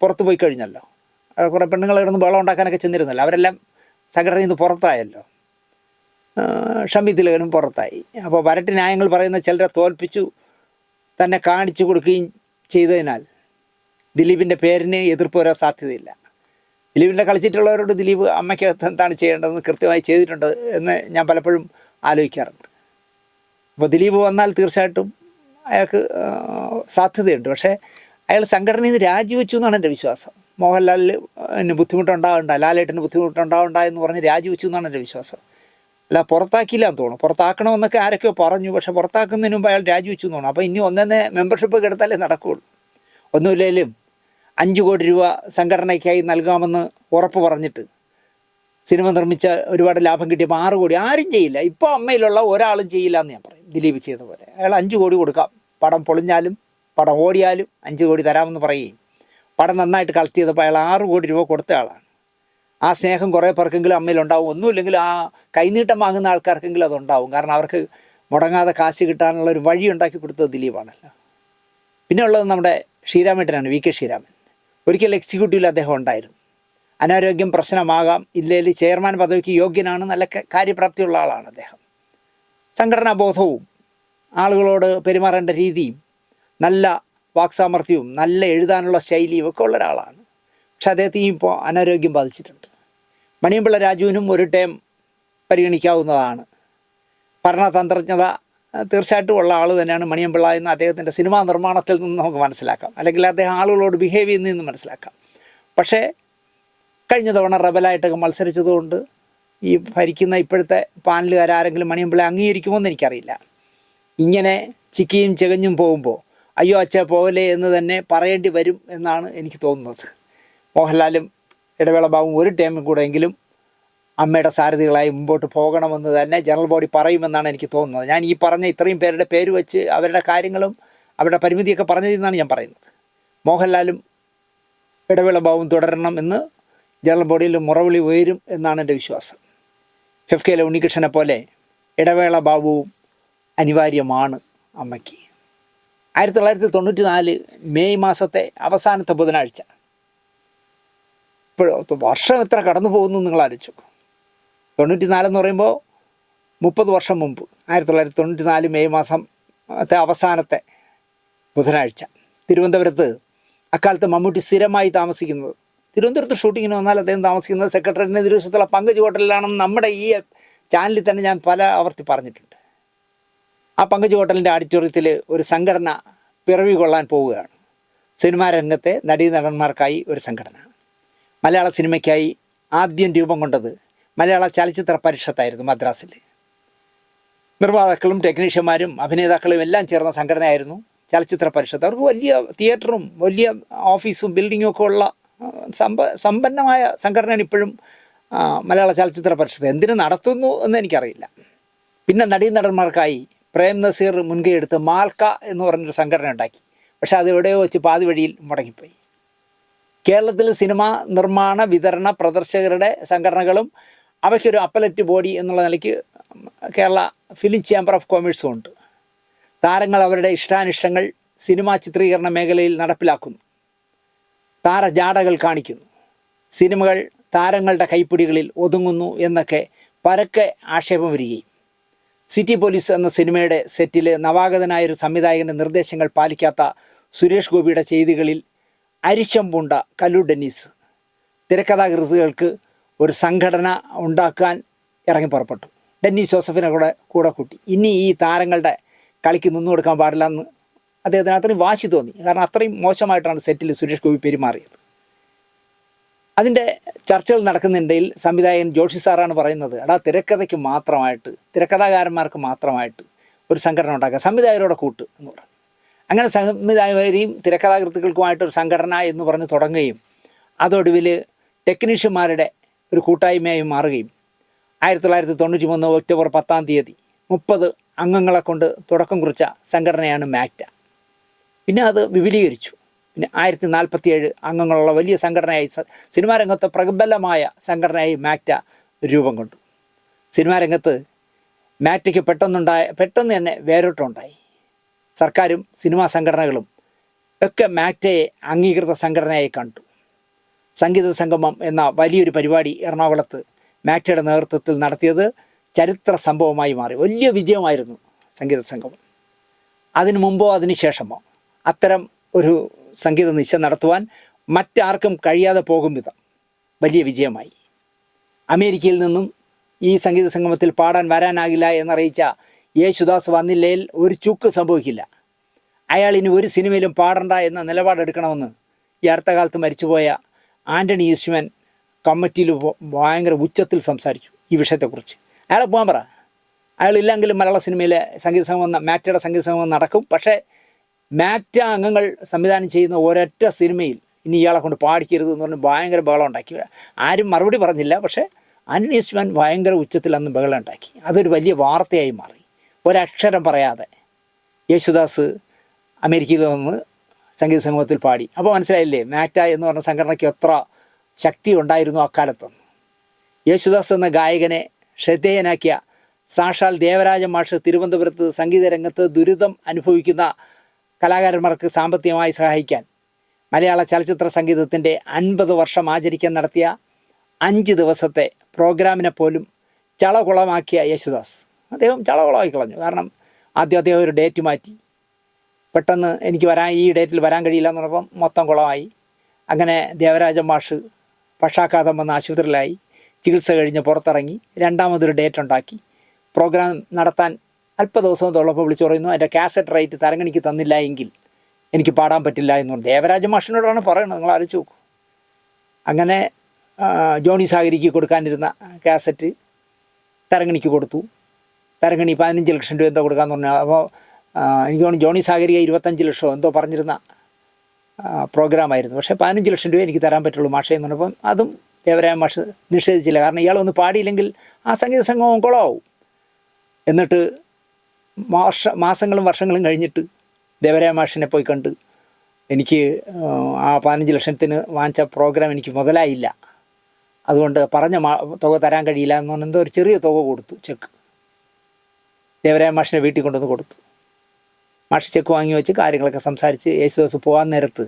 പുറത്തു പോയി കഴിഞ്ഞല്ലോ. കുറേ പെണ്ണുങ്ങൾ കിടന്ന് ബഹളം ഉണ്ടാക്കാനൊക്കെ ചെന്നിരുന്നല്ലോ. അവരെല്ലാം സംഘടനയിൽ നിന്ന് പുറത്തായല്ലോ. ഷമി തിലകനും പുറത്തായി. അപ്പോൾ വരട്ട് ന്യായങ്ങൾ പറയുന്ന ചിലരെ തോൽപ്പിച്ചു തന്നെ കാണിച്ചു കൊടുക്കുകയും ചെയ്തതിനാൽ ദിലീപിൻ്റെ പേരിന് എതിർപ്പ് വരാൻ സാധ്യതയില്ല. ദിലീപിൻ്റെ കളിച്ചിട്ടുള്ളവരോട് ദിലീപ് അമ്മയ്ക്കകത്ത് എന്താണ് ചെയ്യേണ്ടതെന്ന് കൃത്യമായി ചെയ്തിട്ടുണ്ട് എന്ന് ഞാൻ പലപ്പോഴും ആലോചിക്കാറുണ്ട്. അപ്പോൾ ദിലീപ് വന്നാൽ തീർച്ചയായിട്ടും അയാൾക്ക് സാധ്യതയുണ്ട്. പക്ഷേ അയാൾ സംഘടനയിൽ നിന്ന് രാജിവെച്ചു എന്നാണ് എൻ്റെ വിശ്വാസം. മോഹൻലാലിന് ബുദ്ധിമുട്ടുണ്ടാവണ്ട, ലാലേട്ടന് ബുദ്ധിമുട്ടുണ്ടാവണ്ട എന്ന് പറഞ്ഞ് രാജിവെച്ചു എന്നാണ് എൻ്റെ വിശ്വാസം. അല്ല, പുറത്താക്കിയില്ല എന്ന് തോന്നുന്നു. പുറത്താക്കണമെന്നൊക്കെ ആരൊക്കെയോ പറഞ്ഞു. പക്ഷേ പുറത്താക്കുന്നതിന് മുമ്പ് അയാൾ രാജിവെച്ചു എന്ന് തോന്നുന്നു. അപ്പോൾ ഇനി ഒന്നെ മെമ്പർഷിപ്പ് എടുത്താലേ നടക്കുകയുള്ളൂ. ഒന്നുമില്ലെങ്കിലും 5 കോടി രൂപ സംഘടനയ്ക്കായി നൽകാമെന്ന് ഉറപ്പ് പറഞ്ഞിട്ട് സിനിമ നിർമ്മിച്ച ഒരുപാട് ലാഭം കിട്ടിയപ്പോൾ 6 കോടി ആരും ചെയ്യില്ല. ഇപ്പോൾ അമ്മയിലുള്ള ഒരാളും ചെയ്യില്ല എന്ന് ഞാൻ പറയും. ദിലീപ് ചെയ്ത പോലെ അയാൾ 5 കോടി കൊടുക്കാം, പടം പൊളിഞ്ഞാലും പടം ഓടിയാലും 5 കോടി തരാമെന്ന് പറയുകയും പടം നന്നായിട്ട് കളക്ട് ചെയ്തപ്പോൾ അയാൾ 6 കോടി രൂപ കൊടുത്ത ആളാണ്. ആ സ്നേഹം കുറേ പേർക്കെങ്കിലും അമ്മയിലുണ്ടാവും. ഒന്നുമില്ലെങ്കിൽ ആ കൈനീട്ടം വാങ്ങുന്ന ആൾക്കാർക്കെങ്കിലും അതുണ്ടാവും. കാരണം അവർക്ക് മുടങ്ങാതെ കാശ് കിട്ടാനുള്ള ഒരു വഴി ഉണ്ടാക്കി കൊടുത്തത് ദിലീപാണല്ലോ. പിന്നെ ഉള്ളത് നമ്മുടെ ശ്രീരാമേട്ടനാണ്, വി കെ ശ്രീരാമൻ. ഒരിക്കൽ എക്സിക്യൂട്ടീവിൽ അദ്ദേഹം ഉണ്ടായിരുന്നു. അനാരോഗ്യം പ്രശ്നമാകാം, ഇല്ലെങ്കിൽ ചെയർമാൻ പദവിക്ക് യോഗ്യനാണ്, നല്ല കാര്യപ്രാപ്തിയുള്ള ആളാണ് അദ്ദേഹം. സംഘടനാ ബോധവും ആളുകളോട് പെരുമാറേണ്ട രീതിയും നല്ല വാക്സാമർഥ്യവും നല്ല എഴുതാനുള്ള ശൈലിയും ഒക്കെ ഉള്ള ഒരാളാണ്. പക്ഷെ അദ്ദേഹത്തിന് ഇപ്പോൾ അനാരോഗ്യം ബാധിച്ചിട്ടുണ്ട്. മണിയമ്പിള്ള രാജുവിനും ഒരു ടൈം പരിഗണിക്കാവുന്നതാണ്. ഭരണതന്ത്രജ്ഞത തീർച്ചയായിട്ടും ഉള്ള ആൾ തന്നെയാണ് മണിയമ്പിള്ള എന്ന് അദ്ദേഹത്തിൻ്റെ സിനിമാ നിർമ്മാണത്തിൽ നിന്ന് നമുക്ക് മനസ്സിലാക്കാം, അല്ലെങ്കിൽ അദ്ദേഹം ആളുകളോട് ബിഹേവ് ചെയ്യുന്നതെന്ന് മനസ്സിലാക്കാം. പക്ഷേ കഴിഞ്ഞ തവണ റബലായിട്ടൊക്കെ മത്സരിച്ചതുകൊണ്ട് ഈ ഭരിക്കുന്ന ഇപ്പോഴത്തെ പാനലുകാരെങ്കിലും മണിയമ്പിള്ള അംഗീകരിക്കുമോ എന്ന് എനിക്കറിയില്ല. ഇങ്ങനെ ചിക്കിയും ചികഞ്ഞും പോകുമ്പോൾ അയ്യോ അച്ഛ പോകലേ എന്ന് തന്നെ പറയേണ്ടി വരും എന്നാണ് എനിക്ക് തോന്നുന്നത്. മോഹൻലാലും ഇടവേള ബാബുവും ഒരു ടൈമിൽ കൂടെയെങ്കിലും അമ്മയുടെ സാരഥികളായി മുമ്പോട്ട് പോകണമെന്ന് തന്നെ ജനറൽ ബോഡി പറയുമെന്നാണ് എനിക്ക് തോന്നുന്നത്. ഞാൻ ഈ പറഞ്ഞ ഇത്രയും പേരുടെ പേര് വെച്ച് അവരുടെ കാര്യങ്ങളും അവരുടെ പരിമിതിയൊക്കെ പറഞ്ഞതെന്നാണ് ഞാൻ പറയുന്നത്. മോഹൻലാലും ഇടവേള ബാബുവും തുടരണം എന്ന് ജനറൽ ബോഡിയിൽ മുറവിളി ഉയരും എന്നാണ് എൻ്റെ വിശ്വാസം. FK ഉണ്ണികൃഷ്ണനെ പോലെ ഇടവേള ബാബുവും അനിവാര്യമാണ് അമ്മയ്ക്ക്. 1994 മെയ് മാസത്തെ അവസാനത്തെ ബുധനാഴ്ച. ഇപ്പോൾ വർഷം എത്ര കടന്നു പോകുന്നു നിങ്ങൾ ആലോചിച്ചു. 94 എന്ന് പറയുമ്പോൾ 30 വർഷം മുമ്പ് 1994 മെയ് മാസത്തെ അവസാനത്തെ ബുധനാഴ്ച. തിരുവനന്തപുരത്ത് അക്കാലത്ത് മമ്മൂട്ടി സ്ഥിരമായി താമസിക്കുന്നത്, തിരുവനന്തപുരത്ത് ഷൂട്ടിങ്ങിന് വന്നാൽ അദ്ദേഹം താമസിക്കുന്നത് സെക്രട്ടറിയുടെ എതിർവശത്തുള്ള പങ്കജ് ഹോട്ടലിലാണെന്ന് നമ്മുടെ ഈ ചാനലിൽ തന്നെ ഞാൻ പല ആവർത്തി പറഞ്ഞിട്ടുണ്ട്. ആ പങ്കജ് ഹോട്ടലിൻ്റെ ഓഡിറ്റോറിയത്തിൽ ഒരു സംഘടന പിറവി കൊള്ളാൻ പോവുകയാണ്. സിനിമാ രംഗത്തെ നടീനടന്മാർക്കായി ഒരു സംഘടന. മലയാള സിനിമയ്ക്കായി ആദ്യം രൂപം കൊണ്ടത് മലയാള ചലച്ചിത്ര പരിഷത്തായിരുന്നു മദ്രാസിൽ. നിർമ്മാതാക്കളും ടെക്നീഷ്യന്മാരും അഭിനേതാക്കളും എല്ലാം ചേർന്ന സംഘടനയായിരുന്നു ചലച്ചിത്ര പരിഷത്ത്. അവർക്ക് വലിയ തിയേറ്ററും വലിയ ഓഫീസും ബിൽഡിങ്ങും ഒക്കെ ഉള്ള സമ്പന്നമായ സംഘടനയാണ് ഇപ്പോഴും മലയാള ചലച്ചിത്ര പരിഷത്ത്. എന്തിനു നടത്തുന്നു എന്ന് എനിക്കറിയില്ല. പിന്നെ നടീനടന്മാർക്കായി പ്രേം നസീർ മുൻകൈ എടുത്ത് മാൽക്ക എന്ന് പറഞ്ഞൊരു സംഘടന ഉണ്ടാക്കി. പക്ഷേ അത് എവിടെയോ വെച്ച് പാതി വഴിയിൽ മുടങ്ങിപ്പോയി. കേരളത്തിൽ സിനിമ നിർമ്മാണ വിതരണ പ്രദർശകരുടെ സംഘടനകളും അവയ്ക്കൊരു അപ്പലറ്റ് ബോഡി എന്നുള്ള നിലയ്ക്ക് കേരള ഫിലിം ചേംബർ ഓഫ് കൊമേഴ്സും ഉണ്ട്. താരങ്ങൾ അവരുടെ ഇഷ്ടാനിഷ്ടങ്ങൾ സിനിമാ ചിത്രീകരണ മേഖലയിൽ നടപ്പിലാക്കുന്നു. താരജാടകൾ കാണിക്കുന്നു. സിനിമകൾ താരങ്ങളുടെ കൈപ്പിടികളിൽ ഒതുങ്ങുന്നു എന്നൊക്കെ പരക്കെ ആക്ഷേപം വരികയും സിറ്റി പോലീസ് എന്ന സിനിമയുടെ സെറ്റിൽ നവാഗതനായൊരു സംവിധായകൻ്റെ നിർദ്ദേശങ്ങൾ പാലിക്കാത്ത സുരേഷ് ഗോപിയുടെ ചെയ്തികളിൽ അരിശം പൂണ്ട കല്ലു ഡെന്നീസ് തിരക്കഥാകൃത്തുകൾക്ക് ഒരു സംഘടന ഉണ്ടാക്കാൻ ഇറങ്ങി പുറപ്പെട്ടു. ഡെന്നീസ് ജോസഫിനെ കൂടെ കൂട്ടി. ഇനി ഈ താരങ്ങളുടെ കളിക്ക് നിന്നു കൊടുക്കാൻ പാടില്ല എന്ന് അദ്ദേഹത്തിന് അത്രയും വാശി തോന്നി. കാരണം അത്രയും മോശമായിട്ടാണ് സെറ്റിൽ സുരേഷ് ഗോപി പെരുമാറിയത്. അതിൻ്റെ ചർച്ചകൾ നടക്കുന്നുണ്ടെങ്കിൽ സംവിധായകൻ ജോഷി സാറാണ് പറയുന്നത്, എടാ തിരക്കഥയ്ക്ക് മാത്രമായിട്ട്, തിരക്കഥാകാരന്മാർക്ക് മാത്രമായിട്ട് ഒരു സംഘടന ഉണ്ടാക്കുക, സംവിധായകരോടെ കൂട്ട് എന്ന് പറഞ്ഞു. അങ്ങനെ സംവിധായകരെയും തിരക്കഥാകൃത്തുക്കൾക്കുമായിട്ടൊരു സംഘടന എന്ന് പറഞ്ഞ് തുടങ്ങുകയും അതൊടുവിൽ ടെക്നീഷ്യന്മാരുടെ ഒരു കൂട്ടായ്മയായി മാറുകയും 1993 ഒക്ടോബർ 10 30 അംഗങ്ങളെ കൊണ്ട് തുടക്കം കുറിച്ച സംഘടനയാണ് മാക്റ്റ. പിന്നെ അത് വിപുലീകരിച്ചു. പിന്നെ 1047 അംഗങ്ങളുള്ള വലിയ സംഘടനയായി, സിനിമാ രംഗത്ത് പ്രബലമായ സംഘടനയായി മാക്റ്റ രൂപം കൊണ്ടു. സിനിമാ രംഗത്ത് മാക്റ്റയ്ക്ക് പെട്ടെന്ന് തന്നെ വേരോട്ടമുണ്ടായി. സർക്കാരും സിനിമാ സംഘടനകളും ഒക്കെ മാക്റ്റയെ അംഗീകൃത സംഘടനയായി കണ്ടു. സംഗീത സംഗമം എന്ന വലിയൊരു പരിപാടി എറണാകുളത്ത് മാക്റ്റയുടെ നേതൃത്വത്തിൽ നടത്തിയത് ചരിത്ര സംഭവമായി മാറി. വലിയ വിജയമായിരുന്നു സംഗീത സംഗമം. അതിനു മുമ്പോ അതിന് ശേഷമോ അത്തരം ഒരു സംഗീത നിശ നടത്തുവാൻ മറ്റാർക്കും കഴിയാതെ പോകും വിധം വലിയ വിജയമായി. അമേരിക്കയിൽ നിന്നും ഈ സംഗീത സംഗമത്തിൽ പാടാൻ വരാനാകില്ല എന്നറിയിച്ച യേശുദാസ് വന്നില്ലെങ്കിൽ ഒരു ചുക്ക് സംഭവിക്കില്ല. അയാൾ ഇനി ഒരു സിനിമയിലും പാടണ്ട എന്ന നിലപാടെടുക്കണമെന്ന് ഈ അടുത്ത കാലത്ത് മരിച്ചുപോയ ആൻ്റണി ഈസ്റ്റ്മാൻ കമ്മിറ്റിയിൽ ഭയങ്കര ഉച്ചത്തിൽ സംസാരിച്ചു ഈ വിഷയത്തെക്കുറിച്ച്. അയാളെ പോകാൻ പറ. അയാളില്ലെങ്കിലും മലയാള സിനിമയിലെ സംഗീത സംഗമം, മാക്റ്റയുടെ സംഗീത സംഗമം നടക്കും. പക്ഷേ മാക്റ്റ അംഗങ്ങൾ സംവിധാനം ചെയ്യുന്ന ഒരൊറ്റ സിനിമയിൽ ഇനി ഇയാളെ കൊണ്ട് പാടിക്കരുത് എന്ന് പറഞ്ഞ് ഭയങ്കര ബഹളം ഉണ്ടാക്കി. ആരും മറുപടി പറഞ്ഞില്ല. പക്ഷേ ആൻ്റണി എസ്റ്റ്മാൻ ഭയങ്കര ഉച്ചത്തിൽ അന്ന് ബഹളം ഉണ്ടാക്കി. അതൊരു വലിയ വാർത്തയായി മാറി. ഒരക്ഷരം പറയാതെ യേശുദാസ് അമേരിക്കയിൽ നിന്ന് സംഗീത സംഗമത്തിൽ പാടി. അപ്പോൾ മനസ്സിലായില്ലേ മാക്ട എന്ന് പറഞ്ഞ സംഘടനയ്ക്ക് എത്ര ശക്തി ഉണ്ടായിരുന്നു അക്കാലത്തൊന്നും. യേശുദാസ് എന്ന ഗായകനെ ശ്രദ്ധേയനാക്കിയ സാക്ഷാൽ ദേവരാജ മാഷ് തിരുവനന്തപുരത്ത് സംഗീത രംഗത്ത് ദുരിതം അനുഭവിക്കുന്ന കലാകാരന്മാർക്ക് സാമ്പത്തികമായി സഹായിക്കാൻ മലയാള ചലച്ചിത്ര സംഗീതത്തിൻ്റെ 50 വർഷം ആചരിക്കാൻ നടത്തിയ 5 ദിവസത്തെ പ്രോഗ്രാമിനെ പോലും ചളകുളമാക്കിയ യേശുദാസ് അദ്ദേഹം ചളകുളമായി കളഞ്ഞു. കാരണം ആദ്യം അദ്ദേഹം ഒരു ഡേറ്റ് മാറ്റി, പെട്ടെന്ന് എനിക്ക് ഈ ഡേറ്റിൽ വരാൻ കഴിയില്ല എന്ന് പറഞ്ഞപ്പം മൊത്തം കുളമായി. അങ്ങനെ ദേവരാജ മാഷ് പക്ഷാഘാതം വന്ന് ആശുപത്രിയിലായി. ചികിത്സ കഴിഞ്ഞ് പുറത്തിറങ്ങി രണ്ടാമതൊരു ഡേറ്റ് ഉണ്ടാക്കി. പ്രോഗ്രാം നടത്താൻ അല്പ ദിവസം തൊള്ളപ്പോൾ വിളിച്ചു പറയുന്നു, എൻ്റെ കാസറ്റ് റൈറ്റ് തരംഗണിക്ക് തന്നില്ല എങ്കിൽ എനിക്ക് പാടാൻ പറ്റില്ല എന്ന് പറഞ്ഞു. ദേവരാജ മാഷിനോടാണ് പറയുന്നത്, നിങ്ങൾ ആലോചിച്ച് നോക്കൂ. അങ്ങനെ ജോണി സാഗരിക്ക് കൊടുക്കാനിരുന്ന കാസറ്റ് തരംഗണിക്ക് കൊടുത്തു. തരംഗണി 15 ലക്ഷം രൂപ എന്തോ കൊടുക്കാമെന്ന് പറഞ്ഞു. അപ്പോൾ എനിക്ക് തോന്നുന്നു ജോണി സാഗരിക 25 ലക്ഷം എന്തോ പറഞ്ഞിരുന്ന പ്രോഗ്രാമായിരുന്നു. പക്ഷേ 15 ലക്ഷം രൂപ എനിക്ക് തരാൻ പറ്റുള്ളൂ മാഷേ എന്ന് പറഞ്ഞപ്പം അതും ദേവരാജ മാഷ് നിഷേധിച്ചില്ല. കാരണം ഇയാളൊന്ന് പാടിയില്ലെങ്കിൽ ആ സംഗീത സംഗമം കുളമാവും. എന്നിട്ട് മാസങ്ങളും വർഷങ്ങളും കഴിഞ്ഞിട്ട് ദേവരാജ മാഷിനെ പോയി കണ്ട് എനിക്ക് ആ 15 ലക്ഷത്തിന് വാങ്ങിച്ച പ്രോഗ്രാം എനിക്ക് മുതലായില്ല, അതുകൊണ്ട് പറഞ്ഞ തുക തരാൻ കഴിയില്ല എന്ന് പറഞ്ഞെന്തോ ഒരു ചെറിയ തുക കൊടുത്തു, ചെക്ക്. ദേവരാജ മാഷിനെ വീട്ടിൽ കൊണ്ടുവന്ന് കൊടുത്തു. മാഷ് ചെക്ക് വാങ്ങി വെച്ച് കാര്യങ്ങളൊക്കെ സംസാരിച്ച് യേശുദാസ് പോകാൻ നേരത്ത്,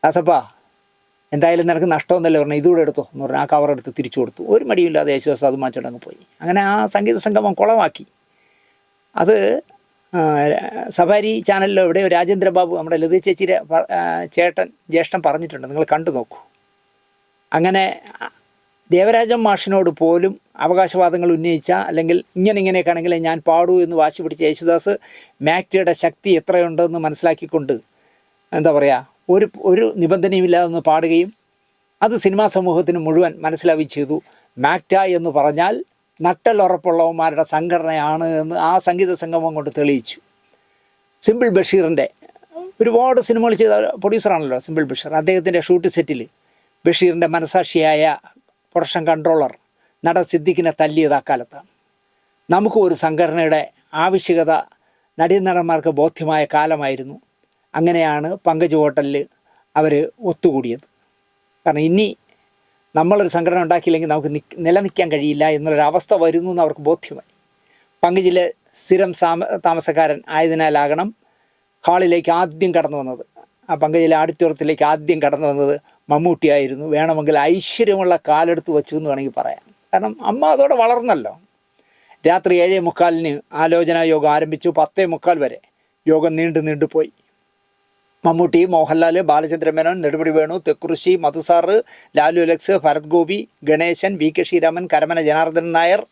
ദാസപ്പാ എന്തായാലും നിനക്ക് നഷ്ടമൊന്നുമല്ലേ പറഞ്ഞു, ഇതുകൂടെ എടുത്തോ എന്ന് പറഞ്ഞാൽ ആ കവറെടുത്ത് തിരിച്ചു കൊടുത്തു. ഒരു മടിയില്ലാതെ യേശുദാസ് അത് മാറ്റിടങ്ങ് പോയി. അങ്ങനെ ആ സംഗീത സംഗമം കുളമാക്കി. അത് സഫാരി ചാനലിലോ എവിടെയോ രാജേന്ദ്രബാബു നമ്മുടെ ലളിത ചേച്ചിയുടെ ജ്യേഷ്ഠൻ പറഞ്ഞിട്ടുണ്ട്, നിങ്ങൾ കണ്ടു നോക്കൂ. അങ്ങനെ ദേവരാജൻ മാഷിനോട് പോലും അവകാശവാദങ്ങൾ ഉന്നയിച്ച, അല്ലെങ്കിൽ ഇങ്ങനെയൊക്കെ ആണെങ്കിൽ ഞാൻ പാടൂ എന്ന് വാശി പിടിച്ച യേശുദാസ് മാക്ടയുടെ ശക്തി എത്രയുണ്ടെന്ന് മനസ്സിലാക്കിക്കൊണ്ട് എന്താ പറയുക, ഒരു നിബന്ധനയുമില്ലാതെ ഒന്ന് പാടുകയും അത് സിനിമാ സമൂഹത്തിന് മുഴുവൻ മനസ്സിലാവുകയും ചെയ്തു. മാക്ട എന്ന് പറഞ്ഞാൽ നട്ടലുറപ്പുള്ളവന്മാരുടെ സംഘടനയാണ് എന്ന് ആ സംഗീത സംഗമം കൊണ്ട് തെളിയിച്ചു. സിമ്പിൾ ബഷീറിൻ്റെ ഒരുപാട് സിനിമകൾ ചെയ്ത പ്രൊഡ്യൂസറാണല്ലോ സിമ്പിൾ ബഷീർ. അദ്ദേഹത്തിൻ്റെ ഷൂട്ട് സെറ്റിൽ ബഷീറിൻ്റെ മനസാക്ഷിയായ പ്രൊഡക്ഷൻ കൺട്രോളർ നടൻ സിദ്ദിഖിനെ തല്ലിയത് അക്കാലത്താണ്. നമുക്ക് ഒരു സംഘടനയുടെ ആവശ്യകത നടീനടന്മാർക്ക് ബോധ്യമായ കാലമായിരുന്നു. അങ്ങനെയാണ് പങ്കജ് ഹോട്ടലിൽ അവർ ഒത്തുകൂടിയത്. കാരണം ഇനി നമ്മളൊരു സംഘടന ഉണ്ടാക്കിയില്ലെങ്കിൽ നമുക്ക് നിലനിൽക്കാൻ കഴിയില്ല എന്നുള്ളൊരവസ്ഥ വരുന്നു എന്ന് അവർക്ക് ബോധ്യമായി. പങ്കജിലെ സ്ഥിരം താമസക്കാരൻ ആയതിനാലാകണം ഹാളിലേക്ക് ആദ്യം കടന്നു വന്നത്, ആ പങ്കജിലെ ഓഡിറ്റോറിയത്തിലേക്ക് ആദ്യം കടന്നു വന്നത് മമ്മൂട്ടിയായിരുന്നു. വേണമെങ്കിൽ ഐശ്വര്യമുള്ള കാലെടുത്ത് വെച്ചു എന്ന് വേണമെങ്കിൽ പറയാം. കാരണം അമ്മ അതോടെ വളർന്നല്ലോ. രാത്രി 7:45 ആലോചനാ യോഗം ആരംഭിച്ചു. 10:45 വരെ യോഗം നീണ്ടു പോയി. മമ്മൂട്ടി, മോഹൻലാൽ, ബാലചന്ദ്രൻ മേനോൻ, നെടുമുടി വേണു, തെക്കുറിശി, മധുസാറ്, Lalu Alex, Bharath Gopi, Ganesan, V K Sreeraman, Karamana Janardanan Nair,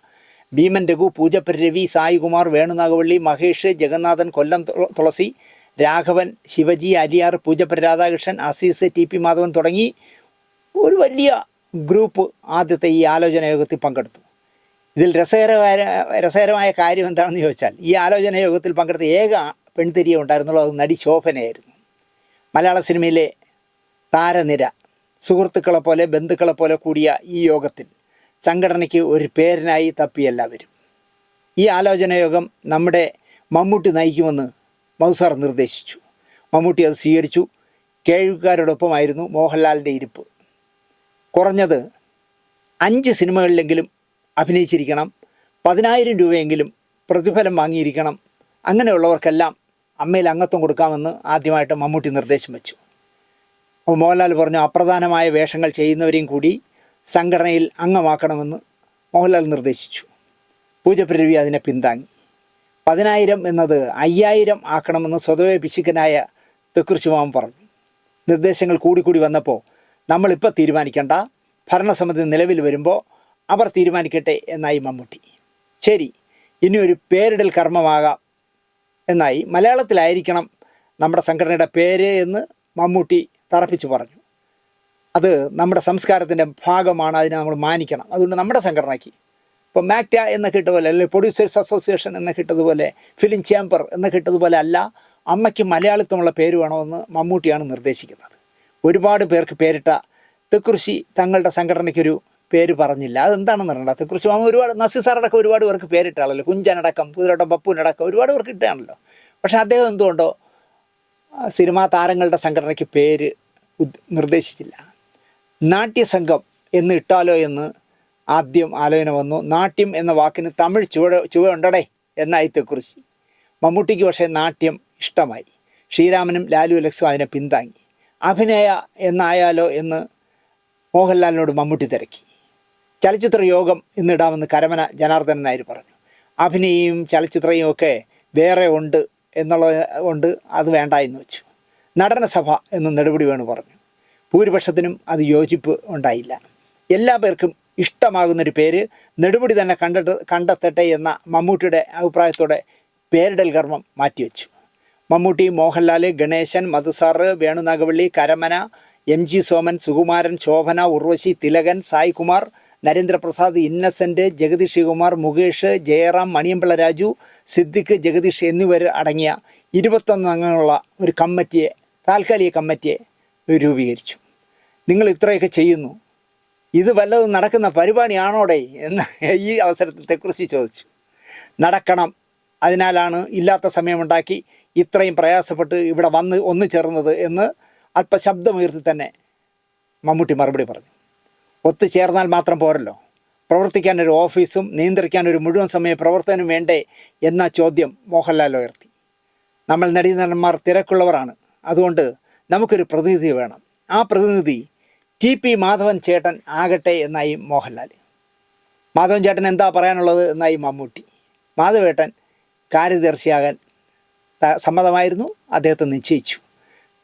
Bheeman Raghu, Poojappura Ravi, Saikumar, Venu Nagavally, Mahesh, Jagannathan, Kollam Thulasi, Raghavan, Shivaji, Aliyar, Poojappura Radhakrishnan, Azeez, TP. Madhavan തുടങ്ങി ഒരു വലിയ ഗ്രൂപ്പ് ആദ്യത്തെ ഈ ആലോചന യോഗത്തിൽ പങ്കെടുത്തു. ഇതിൽ രസകരമായ കാര്യം എന്താണെന്ന് ചോദിച്ചാൽ, ഈ ആലോചന യോഗത്തിൽ പങ്കെടുത്ത ഏക പെൺതിരിയെ ഉണ്ടായിരുന്നുള്ളൂ, അത് നടി ശോഭനയായിരുന്നു. മലയാള സിനിമയിലെ താരനിര, സുഹൃത്തുക്കളെ പോലെ ബന്ധുക്കളെ പോലെ കൂടിയ ഈ യോഗത്തിൽ സംഘടനയ്ക്ക് ഒരു പേരിനായി തപ്പി എല്ലാവരും. ഈ ആലോചന യോഗം നമ്മുടെ മമ്മൂട്ടി നയിക്കുമെന്ന് മധുസാർ നിർദ്ദേശിച്ചു. മമ്മൂട്ടി അത് സ്വീകരിച്ചു. കേൾവിക്കാരോടൊപ്പമായിരുന്നു മോഹൻലാലിൻ്റെ ഇരിപ്പ്. കുറഞ്ഞത് 5 സിനിമകളിലെങ്കിലും അഭിനയിച്ചിരിക്കണം, 10,000 രൂപയെങ്കിലും പ്രതിഫലം വാങ്ങിയിരിക്കണം, അങ്ങനെയുള്ളവർക്കെല്ലാം അമ്മയിൽ അംഗത്വം കൊടുക്കാമെന്ന് ആദ്യമായിട്ട് മമ്മൂട്ടി നിർദ്ദേശം വെച്ചു. അപ്പോൾ മോഹൻലാൽ പറഞ്ഞു, അപ്രധാനമായ വേഷങ്ങൾ ചെയ്യുന്നവരെയും കൂടി സംഘടനയിൽ അംഗമാക്കണമെന്ന് മോഹൻലാൽ നിർദ്ദേശിച്ചു. പൂജപ്പരി രവി അതിനെ പിന്താങ്ങി. 10,000 എന്നത് 5,000 ആക്കണമെന്ന് സ്വതവേ പിശുക്കനായ തെക്കുറിശിമാവൻ പറഞ്ഞു. നിർദ്ദേശങ്ങൾ കൂടി വന്നപ്പോൾ നമ്മളിപ്പോൾ തീരുമാനിക്കേണ്ട, ഭരണസമിതി നിലവിൽ വരുമ്പോൾ അവർ തീരുമാനിക്കട്ടെ എന്നായി മമ്മൂട്ടി. ശരി, ഇനി ഒരു പേരിടൽ കർമ്മമാകാം എന്നായി. മലയാളത്തിലായിരിക്കണം നമ്മുടെ സംഘടനയുടെ പേര് എന്ന് മമ്മൂട്ടി തറപ്പിച്ച് പറഞ്ഞു. അത് നമ്മുടെ സംസ്കാരത്തിൻ്റെ ഭാഗമാണ്, അതിനെ നമ്മൾ മാനിക്കണം. അതുകൊണ്ട് നമ്മുടെ സംഘടനയ്ക്ക് ഇപ്പോൾ മാക്ട എന്ന് കിട്ടതുപോലെ, അല്ലെങ്കിൽ പ്രൊഡ്യൂസേഴ്സ് അസോസിയേഷൻ എന്ന് കിട്ടതുപോലെ, ഫിലിം ചേംബർ എന്ന് കിട്ടതുപോലെ അല്ല, അമ്മയ്ക്ക് മലയാളിത്വമുള്ള പേര് വേണമെന്ന് മമ്മൂട്ടിയാണ് നിർദ്ദേശിക്കുന്നത്. ഒരുപാട് പേർക്ക് പേരിട്ട തെക്കുറിശി തങ്ങളുടെ സംഘടനയ്ക്കൊരു പേര് പറഞ്ഞില്ല. അതെന്താണെന്ന് അറിയണ്ട. അതേക്കുറിച്ച് ഒരുപാട് നസീർ സാറടക്കം ഒരുപാട് പേർക്ക് പേരിട്ടാണല്ലോ. കുഞ്ചനടക്കം, കുതിരവട്ടം പപ്പുവിനടക്കം ഒരുപാട് പേർക്ക് ഇട്ടാണല്ലോ. പക്ഷെ അദ്ദേഹം എന്തുകൊണ്ടോ സിനിമാ താരങ്ങളുടെ സംഘടനയ്ക്ക് പേര് നിർദ്ദേശിച്ചില്ല. നാട്യസംഘം എന്ന് ഇട്ടാലോ എന്ന് ആദ്യം ആലോചന വന്നു. നാട്യം എന്ന വാക്കിന് തമിഴ് ചുവയുണ്ടടേ എന്നായിത്തെക്കുറിച്ച്. മമ്മൂട്ടിക്ക് പക്ഷേ നാട്യം ഇഷ്ടമായി. ശ്രീരാമനും ലാലു അലക്സും അതിനെ പിന്താങ്ങി. അഭിനയ എന്നായാലോ എന്ന് മോഹൻലാലിനോട് മമ്മൂട്ടി തിരക്കി. ചലച്ചിത്ര യോഗം എന്നിടാമെന്ന് കരമന ജനാർദ്ദനൻ നായർ പറഞ്ഞു. അഭിനയും ചലച്ചിത്രയും ഒക്കെ വേറെ ഉണ്ട് എന്നുള്ളത് കൊണ്ട് അത് വേണ്ട എന്ന് വെച്ചു. നടനസഭ എന്ന് നെടുപടി വേണു പറഞ്ഞു. ഭൂരിപക്ഷത്തിനും അത് യോജിപ്പ് ഉണ്ടായില്ല. എല്ലാ പേർക്കും ഇഷ്ടമാകുന്നൊരു പേര് നെടുപടി തന്നെ കണ്ടെത്തട്ടെ എന്ന മമ്മൂട്ടിയുടെ അഭിപ്രായത്തോടെ പേരിടൽ കർമ്മം മാറ്റിവെച്ചു. മമ്മൂട്ടി, മോഹൻലാൽ, ഗണേശൻ, മധുസാറ്, വേണുനാഗവള്ളി, കരമന, MG സോമൻ, സുകുമാരൻ, ശോഭന, ഉർവശി, തിലകൻ, സായ്കുമാർ, നരേന്ദ്രപ്രസാദ്, ഇന്നസെൻ്റ്, ജഗദീഷ് ശ്രീകുമാർ, മുകേഷ്, ജയറാം, മണിയമ്പിള്ള രാജു, സിദ്ദിഖ്, ജഗദീഷ് എന്നിവർ അടങ്ങിയ 21 അംഗങ്ങളുള്ള ഒരു കമ്മിറ്റിയെ, താൽക്കാലിക കമ്മിറ്റിയെ രൂപീകരിച്ചു. നിങ്ങൾ ഇത്രയൊക്കെ ചെയ്യുന്നു, ഇത് വല്ലതും നടക്കുന്ന പരിപാടിയാണോടെ എന്ന് ഈ അവസരത്തിൽ തെക്കുറിച്ച് ചോദിച്ചു. നടക്കണം, അതിനാലാണ് ഇല്ലാത്ത സമയമുണ്ടാക്കി ഇത്രയും പ്രയാസപ്പെട്ട് ഇവിടെ വന്ന് ഒന്നു ചേർന്നത് എന്ന് അല്പശബ്ദമുയർത്തി തന്നെ മമ്മൂട്ടി മറുപടി പറഞ്ഞു. ഒത്തുചേർന്നാൽ മാത്രം പോരല്ലോ, പ്രവർത്തിക്കാനൊരു ഓഫീസും നിയന്ത്രിക്കാനൊരു മുഴുവൻ സമയ പ്രവർത്തനം വേണ്ടേ എന്ന ചോദ്യം മോഹൻലാൽ ഉയർത്തി. നമ്മൾ നടീനടന്മാർ തിരക്കുള്ളവരാണ്, അതുകൊണ്ട് നമുക്കൊരു പ്രതിനിധി വേണം. ആ പ്രതിനിധി TP മാധവൻ ചേട്ടൻ ആകട്ടെ എന്നായി മോഹൻലാൽ. മാധവൻ ചേട്ടൻ എന്താ പറയാനുള്ളത് എന്നായി മമ്മൂട്ടി. മാധവേട്ടൻ കാര്യദർശിയാകാൻ സമ്മതമായിരുന്നു. അദ്ദേഹത്തെ നിശ്ചയിച്ചു.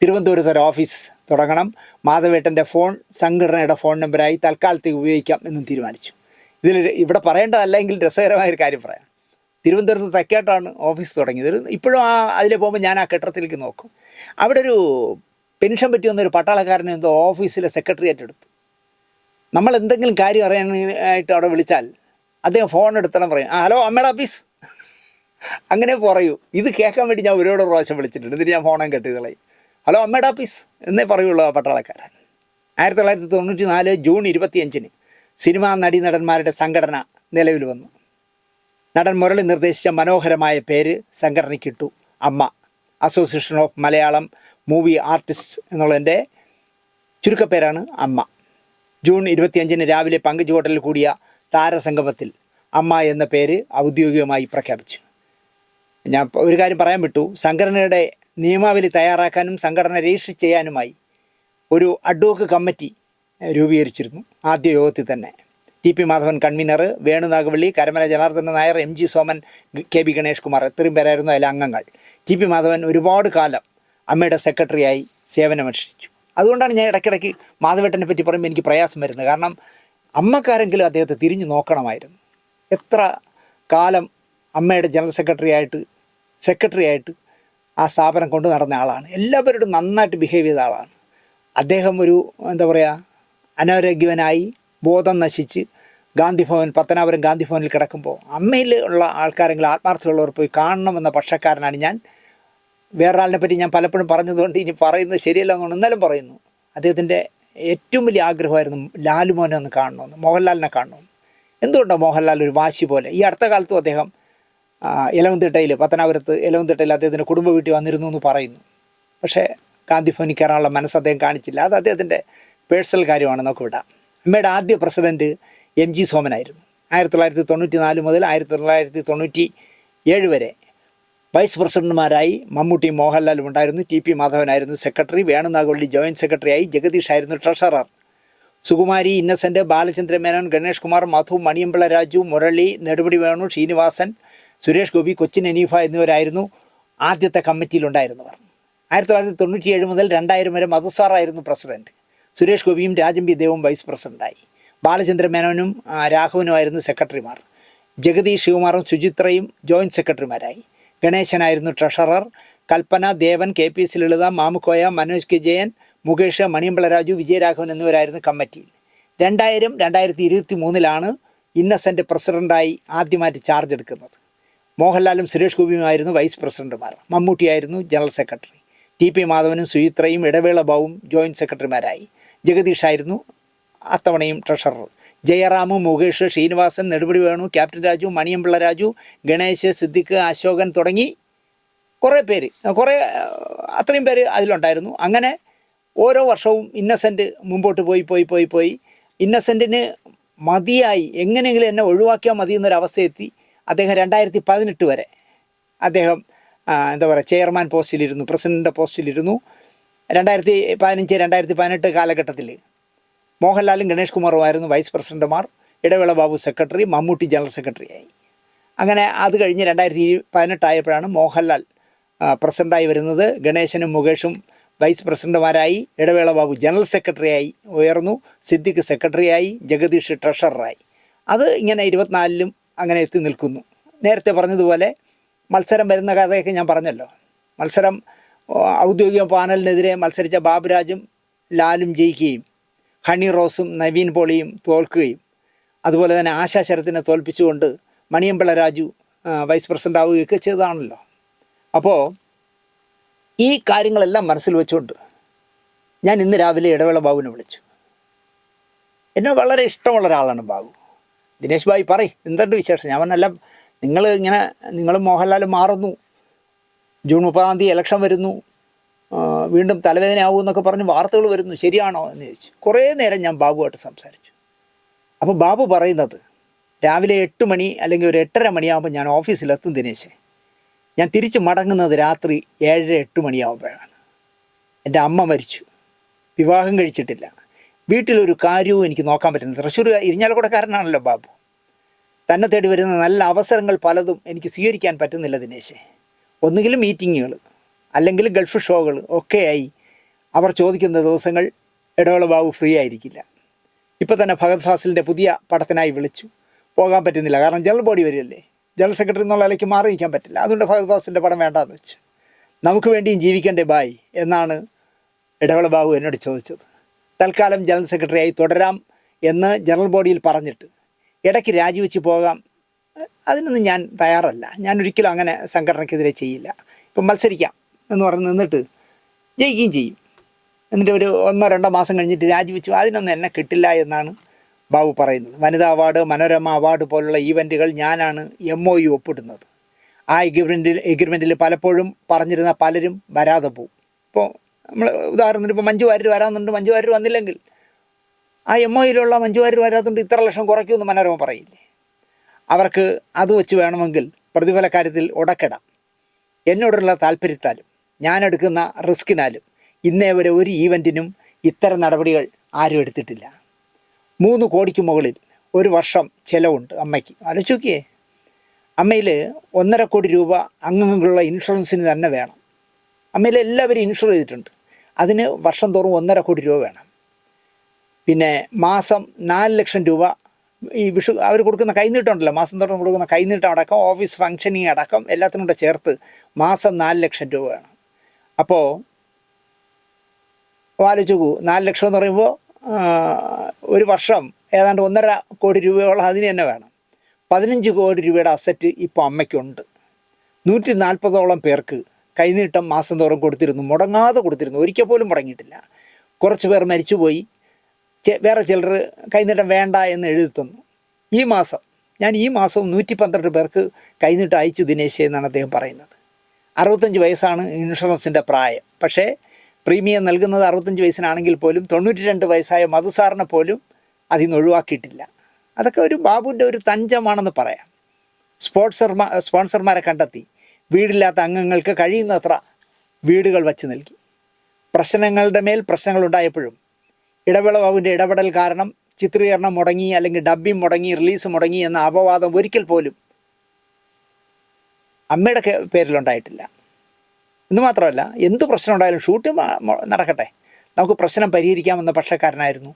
തിരുവനന്തപുരത്ത് ഒരു ഓഫീസ് തുടങ്ങണം. മാധവേട്ടൻ്റെ ഫോൺ സംഘടനയുടെ ഫോൺ നമ്പറായി തൽക്കാലത്തേക്ക് ഉപയോഗിക്കാം എന്നും തീരുമാനിച്ചു. ഇവിടെ പറയേണ്ടതല്ലെങ്കിൽ രസകരമായൊരു കാര്യം പറയാം. തിരുവനന്തപുരത്ത് തെക്കേട്ടാണ് ഓഫീസ് തുടങ്ങിയത്. ഇപ്പോഴും അതിൽ പോകുമ്പോൾ ഞാൻ ആ കെട്ടിടത്തിലേക്ക് നോക്കും. അവിടെ ഒരു പെൻഷൻ പറ്റി വന്നൊരു പട്ടാളക്കാരനെ എന്തോ ഓഫീസിലെ സെക്രട്ടറിയേറ്റ് എടുത്തു. നമ്മൾ എന്തെങ്കിലും കാര്യം അറിയാനായിട്ട് അവിടെ വിളിച്ചാൽ അദ്ദേഹം ഫോൺ എടുത്തണം പറയും, ഹലോ അമ്മയുടെ ഓഫീസ്, അങ്ങനെ പറയൂ. ഇത് കേൾക്കാൻ വേണ്ടി ഞാൻ ഒരുപാട് പ്രാവശ്യം വിളിച്ചിട്ടുണ്ട്. ഇതിന് ഞാൻ ഫോണും കെട്ടികളയും. ഹലോ അമ്മയുടെ ഓഫീസ് എന്നേ പറയുള്ളൂ ആ പട്ടാളക്കാരൻ. 1994 ജൂൺ 25 സിനിമാ നടീനടന്മാരുടെ സംഘടന നിലവിൽ വന്നു. നടൻ മുരളി നിർദ്ദേശിച്ച മനോഹരമായ പേര് സംഘടനയ്ക്കിട്ടു, അമ്മ. Association of Malayalam movie artist എന്നുള്ളതിൻ്റെ ചുരുക്കപ്പേരാണ് അമ്മ. ജൂൺ 25 രാവിലെ പങ്കജ് ഹോട്ടലിൽ കൂടിയ താരസംഗമത്തിൽ അമ്മ എന്ന പേര് ഔദ്യോഗികമായി പ്രഖ്യാപിച്ചു. ഞാൻ ഒരു കാര്യം പറയാൻ വിട്ടു. സംഘടനയുടെ നിയമാവലി തയ്യാറാക്കാനും സംഘടന രജിസ്റ്റർ ചെയ്യാനുമായി ഒരു അഡ്വോക്ക് കമ്മിറ്റി രൂപീകരിച്ചിരുന്നു. ആദ്യ യോഗത്തിൽ തന്നെ TP Madhavan convener, Venu Nagavally, Karamana Janardanan Nair, MG Soman, KB Ganesh Kumar ഇത്രയും പേരായിരുന്നു അതിലെ അംഗങ്ങൾ. TP മാധവൻ ഒരുപാട് കാലം അമ്മയുടെ സെക്രട്ടറിയായി സേവനമനുഷ്ഠിച്ചു. അതുകൊണ്ടാണ് ഞാൻ ഇടയ്ക്കിടയ്ക്ക് മാധവേട്ടനെ പറ്റി പറയുമ്പോൾ എനിക്ക് പ്രയാസം വരുന്നത്. കാരണം അമ്മക്കാരെങ്കിലും അദ്ദേഹത്തെ തിരിഞ്ഞു നോക്കണമായിരുന്നു. എത്ര കാലം അമ്മയുടെ ജനറൽ സെക്രട്ടറിയായിട്ട് ആ സ്ഥാപനം കൊണ്ടു നടന്ന ആളാണ്. എല്ലാവരോടും നന്നായിട്ട് ബിഹേവ് ചെയ്ത ആളാണ്. അദ്ദേഹം ഒരു എന്താ പറയുക, അനാരോഗ്യവനായി ബോധം നശിച്ച് പത്തനാപുരം ഗാന്ധിഭവനിൽ കിടക്കുമ്പോൾ അമ്മയിൽ ഉള്ള ആൾക്കാരെങ്കിലും ആത്മാർത്ഥമുള്ളവർ പോയി കാണണമെന്ന പക്ഷക്കാരനാണ് ഞാൻ. വേറൊരാളിനെ പറ്റി ഞാൻ പലപ്പോഴും പറഞ്ഞതുകൊണ്ട് ഇനി പറയുന്നത് ശരിയല്ല എന്നുകൊണ്ട് ഇന്നലും പറയുന്നു. അദ്ദേഹത്തിൻ്റെ ഏറ്റവും വലിയ ആഗ്രഹമായിരുന്നു ലാലുമോനെ ഒന്ന് കാണണമെന്ന്, മോഹൻലാലിനെ കാണണമെന്ന്. എന്തുകൊണ്ടാണ് മോഹൻലാൽ ഒരു വാശി പോലെ ഈ അടുത്ത കാലത്തും അദ്ദേഹം പത്തനാപുരത്ത് എലവന്തിട്ടയിൽ അദ്ദേഹത്തിൻ്റെ കുടുംബ വീട്ടിൽ വന്നിരുന്നു എന്ന് പറയുന്നു. പക്ഷേ ഗാന്ധിഭവനിൽ കയറാനുള്ള മനസ്സ് അദ്ദേഹം കാണിച്ചില്ല. അത് അദ്ദേഹത്തിൻ്റെ പേഴ്സണൽ കാര്യമാണ്, നമുക്ക് വിടാം. അമ്മയുടെ ആദ്യ പ്രസിഡൻറ്റ് MG സോമനായിരുന്നു. 1994 മുതൽ 1997 വരെ വൈസ് പ്രസിഡന്റുമാരായി മമ്മൂട്ടി, മോഹൻലാലും ഉണ്ടായിരുന്നു. TP മാധവനായിരുന്നു സെക്രട്ടറി. വേണുനാഗവള്ളി ജോയിൻറ്റ് സെക്രട്ടറിയായി. ജഗദീഷ് ആയിരുന്നു ട്രഷറർ. സുകുമാരി, ഇന്നസെൻ്റ്, ബാലചന്ദ്ര മേനോൻ, ഗണേഷ് കുമാർ, മധു, മണിയമ്പിള്ള രാജു, മുരളി, നെടുപടി വേണു, ശ്രീനിവാസൻ, സുരേഷ് ഗോപി, കൊച്ചിൻ അനീഫ എന്നിവരായിരുന്നു ആദ്യത്തെ കമ്മിറ്റിയിലുണ്ടായിരുന്നവർ. 1997 മുതൽ 2000 വരെ മധുസാറായിരുന്നു പ്രസിഡന്റ്. സുരേഷ് ഗോപിയും രാജംബി ദേവും വൈസ് പ്രസിഡന്റായി. ബാലചന്ദ്ര മേനോനും രാഘവനുമായിരുന്നു സെക്രട്ടറിമാർ. ജഗദീഷ് ശിവകുമാറും സുചിത്രയും ജോയിൻറ്റ് സെക്രട്ടറിമാരായി. ഗണേശനായിരുന്നു ട്രഷറർ. കൽപ്പന, ദേവൻ, KPS ലളിത, മാമുക്കോയ, മനോജ് K. ജയൻ, മുകേഷ്, മണിയമ്പിള്ള രാജു, വിജയരാഘവൻ എന്നിവരായിരുന്നു കമ്മിറ്റിയിൽ. 2023 ഇന്നസെൻ്റ് പ്രസിഡൻ്റായി ആദ്യമായിട്ട് ചാർജ് എടുക്കുന്നത്. മോഹൻലാലും സുരേഷ് ഗോപിയുമായിരുന്നു വൈസ് പ്രസിഡന്റുമാർ. മമ്മൂട്ടിയായിരുന്നു ജനറൽ സെക്രട്ടറി. TP മാധവനും സുചിത്രയും ഇടവേള ബാബുവും ജോയിൻറ്റ് സെക്രട്ടറിമാരായി. ജഗദീഷായിരുന്നു അത്തവണയും ട്രഷറർ. ജയറാമു, മുകേഷ്, ശ്രീനിവാസൻ, നെടുമുടി വേണു, ക്യാപ്റ്റൻ രാജു, മണിയമ്പിള്ള രാജു, ഗണേശ്, സിദ്ദിഖ്, അശോകൻ തുടങ്ങി കുറേ പേര്, അത്രയും പേര് അതിലുണ്ടായിരുന്നു. അങ്ങനെ ഓരോ വർഷവും ഇന്നസെൻ്റ് മുമ്പോട്ട് പോയി ഇന്നസെൻറ്റിന് മതിയായി, എങ്ങനെയെങ്കിലും എന്നെ ഒഴിവാക്കിയാൽ മതി എന്നൊരവസ്ഥയെത്തി. അദ്ദേഹം 2018 വരെ അദ്ദേഹം ചെയർമാൻ പോസ്റ്റിലിരുന്നു, പ്രസിഡൻ്റ് പോസ്റ്റിലിരുന്നു. 2015, 2018 കാലഘട്ടത്തിൽ മോഹൻലാലും ഗണേഷ് കുമാറുമായിരുന്നു വൈസ് പ്രസിഡന്റുമാർ. ഇടവേള ബാബു സെക്രട്ടറി, മമ്മൂട്ടി ജനറൽ സെക്രട്ടറിയായി. അങ്ങനെ അത് കഴിഞ്ഞ് 2018 ആയപ്പോഴാണ് മോഹൻലാൽ പ്രസിഡൻ്റായി വരുന്നത്. ഗണേശനും മുകേഷും വൈസ് പ്രസിഡന്റുമാരായി. ഇടവേള ബാബു ജനറൽ സെക്രട്ടറിയായി ഉയർന്നു. സിദ്ദിഖ് സെക്രട്ടറിയായി. ജഗദീഷ് ട്രഷററായി. അത് ഇങ്ങനെ 24-ലും അങ്ങനെ എത്തി നിൽക്കുന്നു. നേരത്തെ പറഞ്ഞതുപോലെ മത്സരം വരുന്ന കഥയൊക്കെ ഞാൻ പറഞ്ഞല്ലോ. മത്സരം ഔദ്യോഗിക പാനലിനെതിരെ മത്സരിച്ച ബാബുരാജും ലാലും ജയിക്കുകയും ഹണി റോസും നവീൻ പോളിയും തോൽക്കുകയും അതുപോലെ തന്നെ ആശാ ശരത്തിനെ തോൽപ്പിച്ചുകൊണ്ട് മണിയമ്പിള്ള രാജു വൈസ് പ്രസിഡൻ്റ് ആവുകയൊക്കെ ചെയ്തതാണല്ലോ. അപ്പോൾ ഈ കാര്യങ്ങളെല്ലാം മനസ്സിൽ വെച്ചുകൊണ്ട് ഞാൻ ഇന്ന് രാവിലെ ഇടവേള ബാബുവിനെ വിളിച്ചു. എന്നെ വളരെ ഇഷ്ടമുള്ള ഒരാളാണ് ബാബു. ദിനേശ് ഭായി പറയും എന്തുണ്ട് വിശേഷം? ഞാൻ പറഞ്ഞല്ല, നിങ്ങളും മോഹൻലാലും മാറുന്നു, ജൂൺ 30-ാം തീയതി ഇലക്ഷൻ വരുന്നു, വീണ്ടും തലവേദനയാവും എന്നൊക്കെ പറഞ്ഞ് വാർത്തകൾ വരുന്നു, ശരിയാണോ എന്ന് ചോദിച്ചു. കുറേ നേരം ഞാൻ ബാബുവായിട്ട് സംസാരിച്ചു. അപ്പോൾ ബാബു പറയുന്നത്, രാവിലെ 8 മണി അല്ലെങ്കിൽ ഒരു 8:30 മണിയാകുമ്പോൾ ഞാൻ ഓഫീസിലെത്തും ദിനേശ്. ഞാൻ തിരിച്ച് മടങ്ങുന്നത് രാത്രി 7-8 മണിയാകുമ്പോഴാണ്. എൻ്റെ അമ്മ മരിച്ചു, വിവാഹം കഴിച്ചിട്ടില്ല, വീട്ടിലൊരു കാര്യവും എനിക്ക് നോക്കാൻ പറ്റുന്നില്ല. തൃശ്ശൂർ ഇരിഞ്ഞാലക്കുടക്കാരനാണല്ലോ ബാബു. തന്നെ തേടി വരുന്ന നല്ല അവസരങ്ങൾ പലതും എനിക്ക് സ്വീകരിക്കാൻ പറ്റുന്നില്ല ദിനേശേ. ഒന്നുകിലും മീറ്റിങ്ങുകൾ അല്ലെങ്കിൽ ഗൾഫ് ഷോകൾ ഒക്കെയായി അവർ ചോദിക്കുന്ന ദിവസങ്ങൾ ഇടവേള ബാബു ഫ്രീ ആയിരിക്കില്ല. ഇപ്പോൾ തന്നെ ഫഹദ് ഫാസിലിൻ്റെ പുതിയ പടത്തിനായി വിളിച്ചു, പോകാൻ പറ്റുന്നില്ല. കാരണം ജനറൽ ബോഡി വരികയല്ലേ, ജനറൽ സെക്രട്ടറി എന്നുള്ള നിലയ്ക്ക് മാറി നിൽക്കാൻ പറ്റില്ല. അതുകൊണ്ട് ഫഹദ് ഫാസിലിൻ്റെ പടം വേണ്ടാന്ന് വെച്ചു. നമുക്ക് വേണ്ടിയും ജീവിക്കണ്ടേ ബായ് എന്നാണ് ഇടവേള ബാബു എന്നോട് ചോദിച്ചത്. തൽക്കാലം ജനറൽ സെക്രട്ടറിയായി തുടരാം എന്ന് ജനറൽ ബോഡിയിൽ പറഞ്ഞിട്ട് ഇടയ്ക്ക് രാജിവെച്ച് പോകാം, അതിനൊന്നും ഞാൻ തയ്യാറല്ല. ഞാനൊരിക്കലും അങ്ങനെ സംഘടനയ്ക്കെതിരെ ചെയ്യില്ല. ഇപ്പം മത്സരിക്കാം എന്ന് പറഞ്ഞ് നിന്നിട്ട് ജയിക്കുകയും ചെയ്യും. എന്നിട്ട് ഒരു 1-2 മാസം കഴിഞ്ഞിട്ട് രാജിവെച്ചു, അതിനൊന്നും എന്നെ കിട്ടില്ല എന്നാണ് ബാബു പറയുന്നത്. വനിതാ അവാർഡ്, മനോരമ അവാർഡ് പോലുള്ള ഈവൻറ്റുകൾ ഞാനാണ് MOU ഒപ്പിടുന്നത്. ആ എഗ്രിമെൻറ്റിൽ പലപ്പോഴും പറഞ്ഞിരുന്ന പലരും വരാതെ പോവും. ഇപ്പോൾ നമ്മൾ ഉദാഹരണത്തിന് ഇപ്പോൾ മഞ്ജു വാര്യർ വരാമെന്നുണ്ട്, മഞ്ജു വാര്യർ വന്നില്ലെങ്കിൽ ആ MOUയിലുള്ള മഞ്ജു വാര്യർ വരാത്തതുകൊണ്ട് ഇത്ര ലക്ഷം കുറയ്ക്കുമെന്ന് മനോരമ പറയില്ലേ. അവർക്ക് അത് വെച്ച് വേണമെങ്കിൽ പ്രതിഫല കാര്യത്തിൽ ഉടക്കിടാം. എന്നോടുള്ള താല്പര്യത്താലും ഞാനെടുക്കുന്ന റിസ്കിനാലും ഇന്നേ വരെ ഒരു ഈവൻറ്റിനും ഇത്തരം നടപടികൾ ആരും എടുത്തിട്ടില്ല. 3 കോടിക്ക് മുകളിൽ ഒരു വർഷം ചിലവുണ്ട് അമ്മയ്ക്ക്. ആലോചിച്ച് നോക്കിയേ, അമ്മയിൽ 1.5 കോടി രൂപ അംഗങ്ങളുള്ള ഇൻഷുറൻസിന് തന്നെ വേണം. അമ്മയിൽ എല്ലാവരും ഇൻഷുർ ചെയ്തിട്ടുണ്ട്. അതിന് വർഷം തോറും 1.5 കോടി രൂപ വേണം. പിന്നെ മാസം 4 ലക്ഷം രൂപ ഈ വിഷു അവർ കൊടുക്കുന്ന കൈനീട്ടമുണ്ടല്ലോ, മാസം തോറും കൊടുക്കുന്ന കൈനീട്ടം അടക്കം ഓഫീസ് ഫങ്ഷനിങ് അടക്കം എല്ലാത്തിനും കൂടെ ചേർത്ത് മാസം 4 ലക്ഷം രൂപ വേണം. അപ്പോൾ ആലോചിച്ച് നോക്കൂ, 4 ലക്ഷം എന്ന് പറയുമ്പോൾ ഒരു വർഷം ഏതാണ്ട് 1.5 കോടി രൂപയോളം അതിന് തന്നെ വേണം. 15 കോടി രൂപയുടെ അസറ്റ് ഇപ്പോൾ അമ്മയ്ക്കുണ്ട്. 140ഓളം പേർക്ക് കൈനീട്ടം മാസം തോറും കൊടുത്തിരുന്നു, മുടങ്ങാതെ കൊടുത്തിരുന്നു, ഒരിക്കൽ പോലും മുടങ്ങിയിട്ടില്ല. കുറച്ച് പേർ മരിച്ചുപോയി, വേറെ ചിലർ കൈനീട്ടം വേണ്ട എന്ന് എഴുതി തന്നു. ഞാൻ ഈ മാസവും 112 പേർക്ക് കൈനീട്ടം അയച്ചു ദിനേശ് എന്നാണ് അദ്ദേഹം പറയുന്നത്. 65 വയസ്സാണ് ഇൻഷുറൻസിൻ്റെ പ്രായം. പക്ഷേ പ്രീമിയം നൽകുന്നത് 65 വയസ്സിനാണെങ്കിൽ പോലും 92 വയസ്സായ മധുസാറിനെ പോലും അതിൽ നിന്ന് ഒഴിവാക്കിയിട്ടില്ല. അതൊക്കെ ഒരു ബാബുവിൻ്റെ ഒരു തഞ്ചമാണെന്ന് പറയാം. സ്പോൺസർമാരെ കണ്ടെത്തി വീടില്ലാത്ത അംഗങ്ങൾക്ക് കഴിയുന്നത്ര വീടുകൾ വച്ച് നൽകി. പ്രശ്നങ്ങളുടെ മേൽ പ്രശ്നങ്ങളുണ്ടായപ്പോഴും ഇടവേള ബാബുവിൻ്റെ ഇടപെടൽ കാരണം ചിത്രീകരണം മുടങ്ങി, അല്ലെങ്കിൽ ഡബ്ബിങ് മുടങ്ങി, റിലീസ് മുടങ്ങി എന്ന അപവാദം ഒരിക്കൽ പോലും അമ്മയുടെ പേരിലുണ്ടായിട്ടില്ല. എന്ന് മാത്രമല്ല, എന്ത് പ്രശ്നം ഉണ്ടായാലും ഷൂട്ടിംഗ് നടക്കട്ടെ, നമുക്ക് പ്രശ്നം പരിഹരിക്കാമെന്ന പക്ഷക്കാരനായിരുന്നു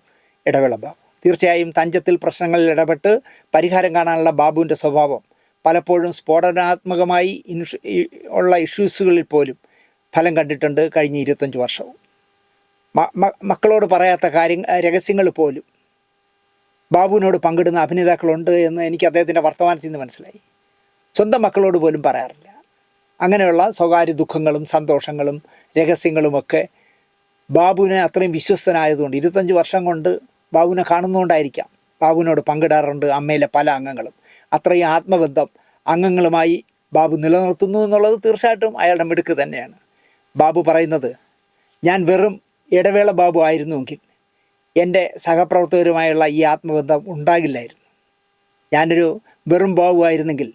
ഇടവേള ബാബു. തീർച്ചയായും തഞ്ചത്തിൽ പ്രശ്നങ്ങളിൽ ഇടപെട്ട് പരിഹാരം കാണാനുള്ള ബാബുവിൻ്റെ സ്വഭാവം പലപ്പോഴും സ്ഫോടനാത്മകമായി ഉള്ള ഇഷ്യൂസുകളിൽ പോലും ഫലം കണ്ടിട്ടുണ്ട്. കഴിഞ്ഞ 25 വർഷവും മക്കളോട് പറയാത്ത രഹസ്യങ്ങൾ പോലും ബാബുവിനോട് പങ്കിടുന്ന അഭിനേതാക്കളുണ്ട് എന്ന് എനിക്ക് അദ്ദേഹത്തിൻ്റെ വർത്തമാനത്തിൽ നിന്ന് മനസ്സിലായി. സ്വന്തം മക്കളോട് പോലും പറയാറില്ല. അങ്ങനെയുള്ള സ്വകാര്യ ദുഃഖങ്ങളും സന്തോഷങ്ങളും രഹസ്യങ്ങളുമൊക്കെ ബാബുവിനെ അത്രയും വിശ്വസ്തനായതുകൊണ്ട് 25 വർഷം കൊണ്ട് ബാബുവിനെ കാണുന്നതുകൊണ്ടായിരിക്കാം ബാബുവിനോട് പങ്കിടാറുണ്ട് അമ്മയിലെ പല അംഗങ്ങളും. അത്രയും ആത്മബന്ധം അംഗങ്ങളുമായി ബാബു നിലനിർത്തുന്നു എന്നുള്ളത് തീർച്ചയായിട്ടും അയാളുടെ മിടുക്ക് തന്നെയാണ്. ബാബു പറയുന്നത്, ഞാൻ വെറും ഇടവേള ബാബു ആയിരുന്നുവെങ്കിൽ എൻ്റെ സഹപ്രവർത്തകരുമായുള്ള ഈ ആത്മബന്ധം ഉണ്ടാകില്ലായിരുന്നു. ഞാനൊരു വെറും ബാബു ആയിരുന്നെങ്കിൽ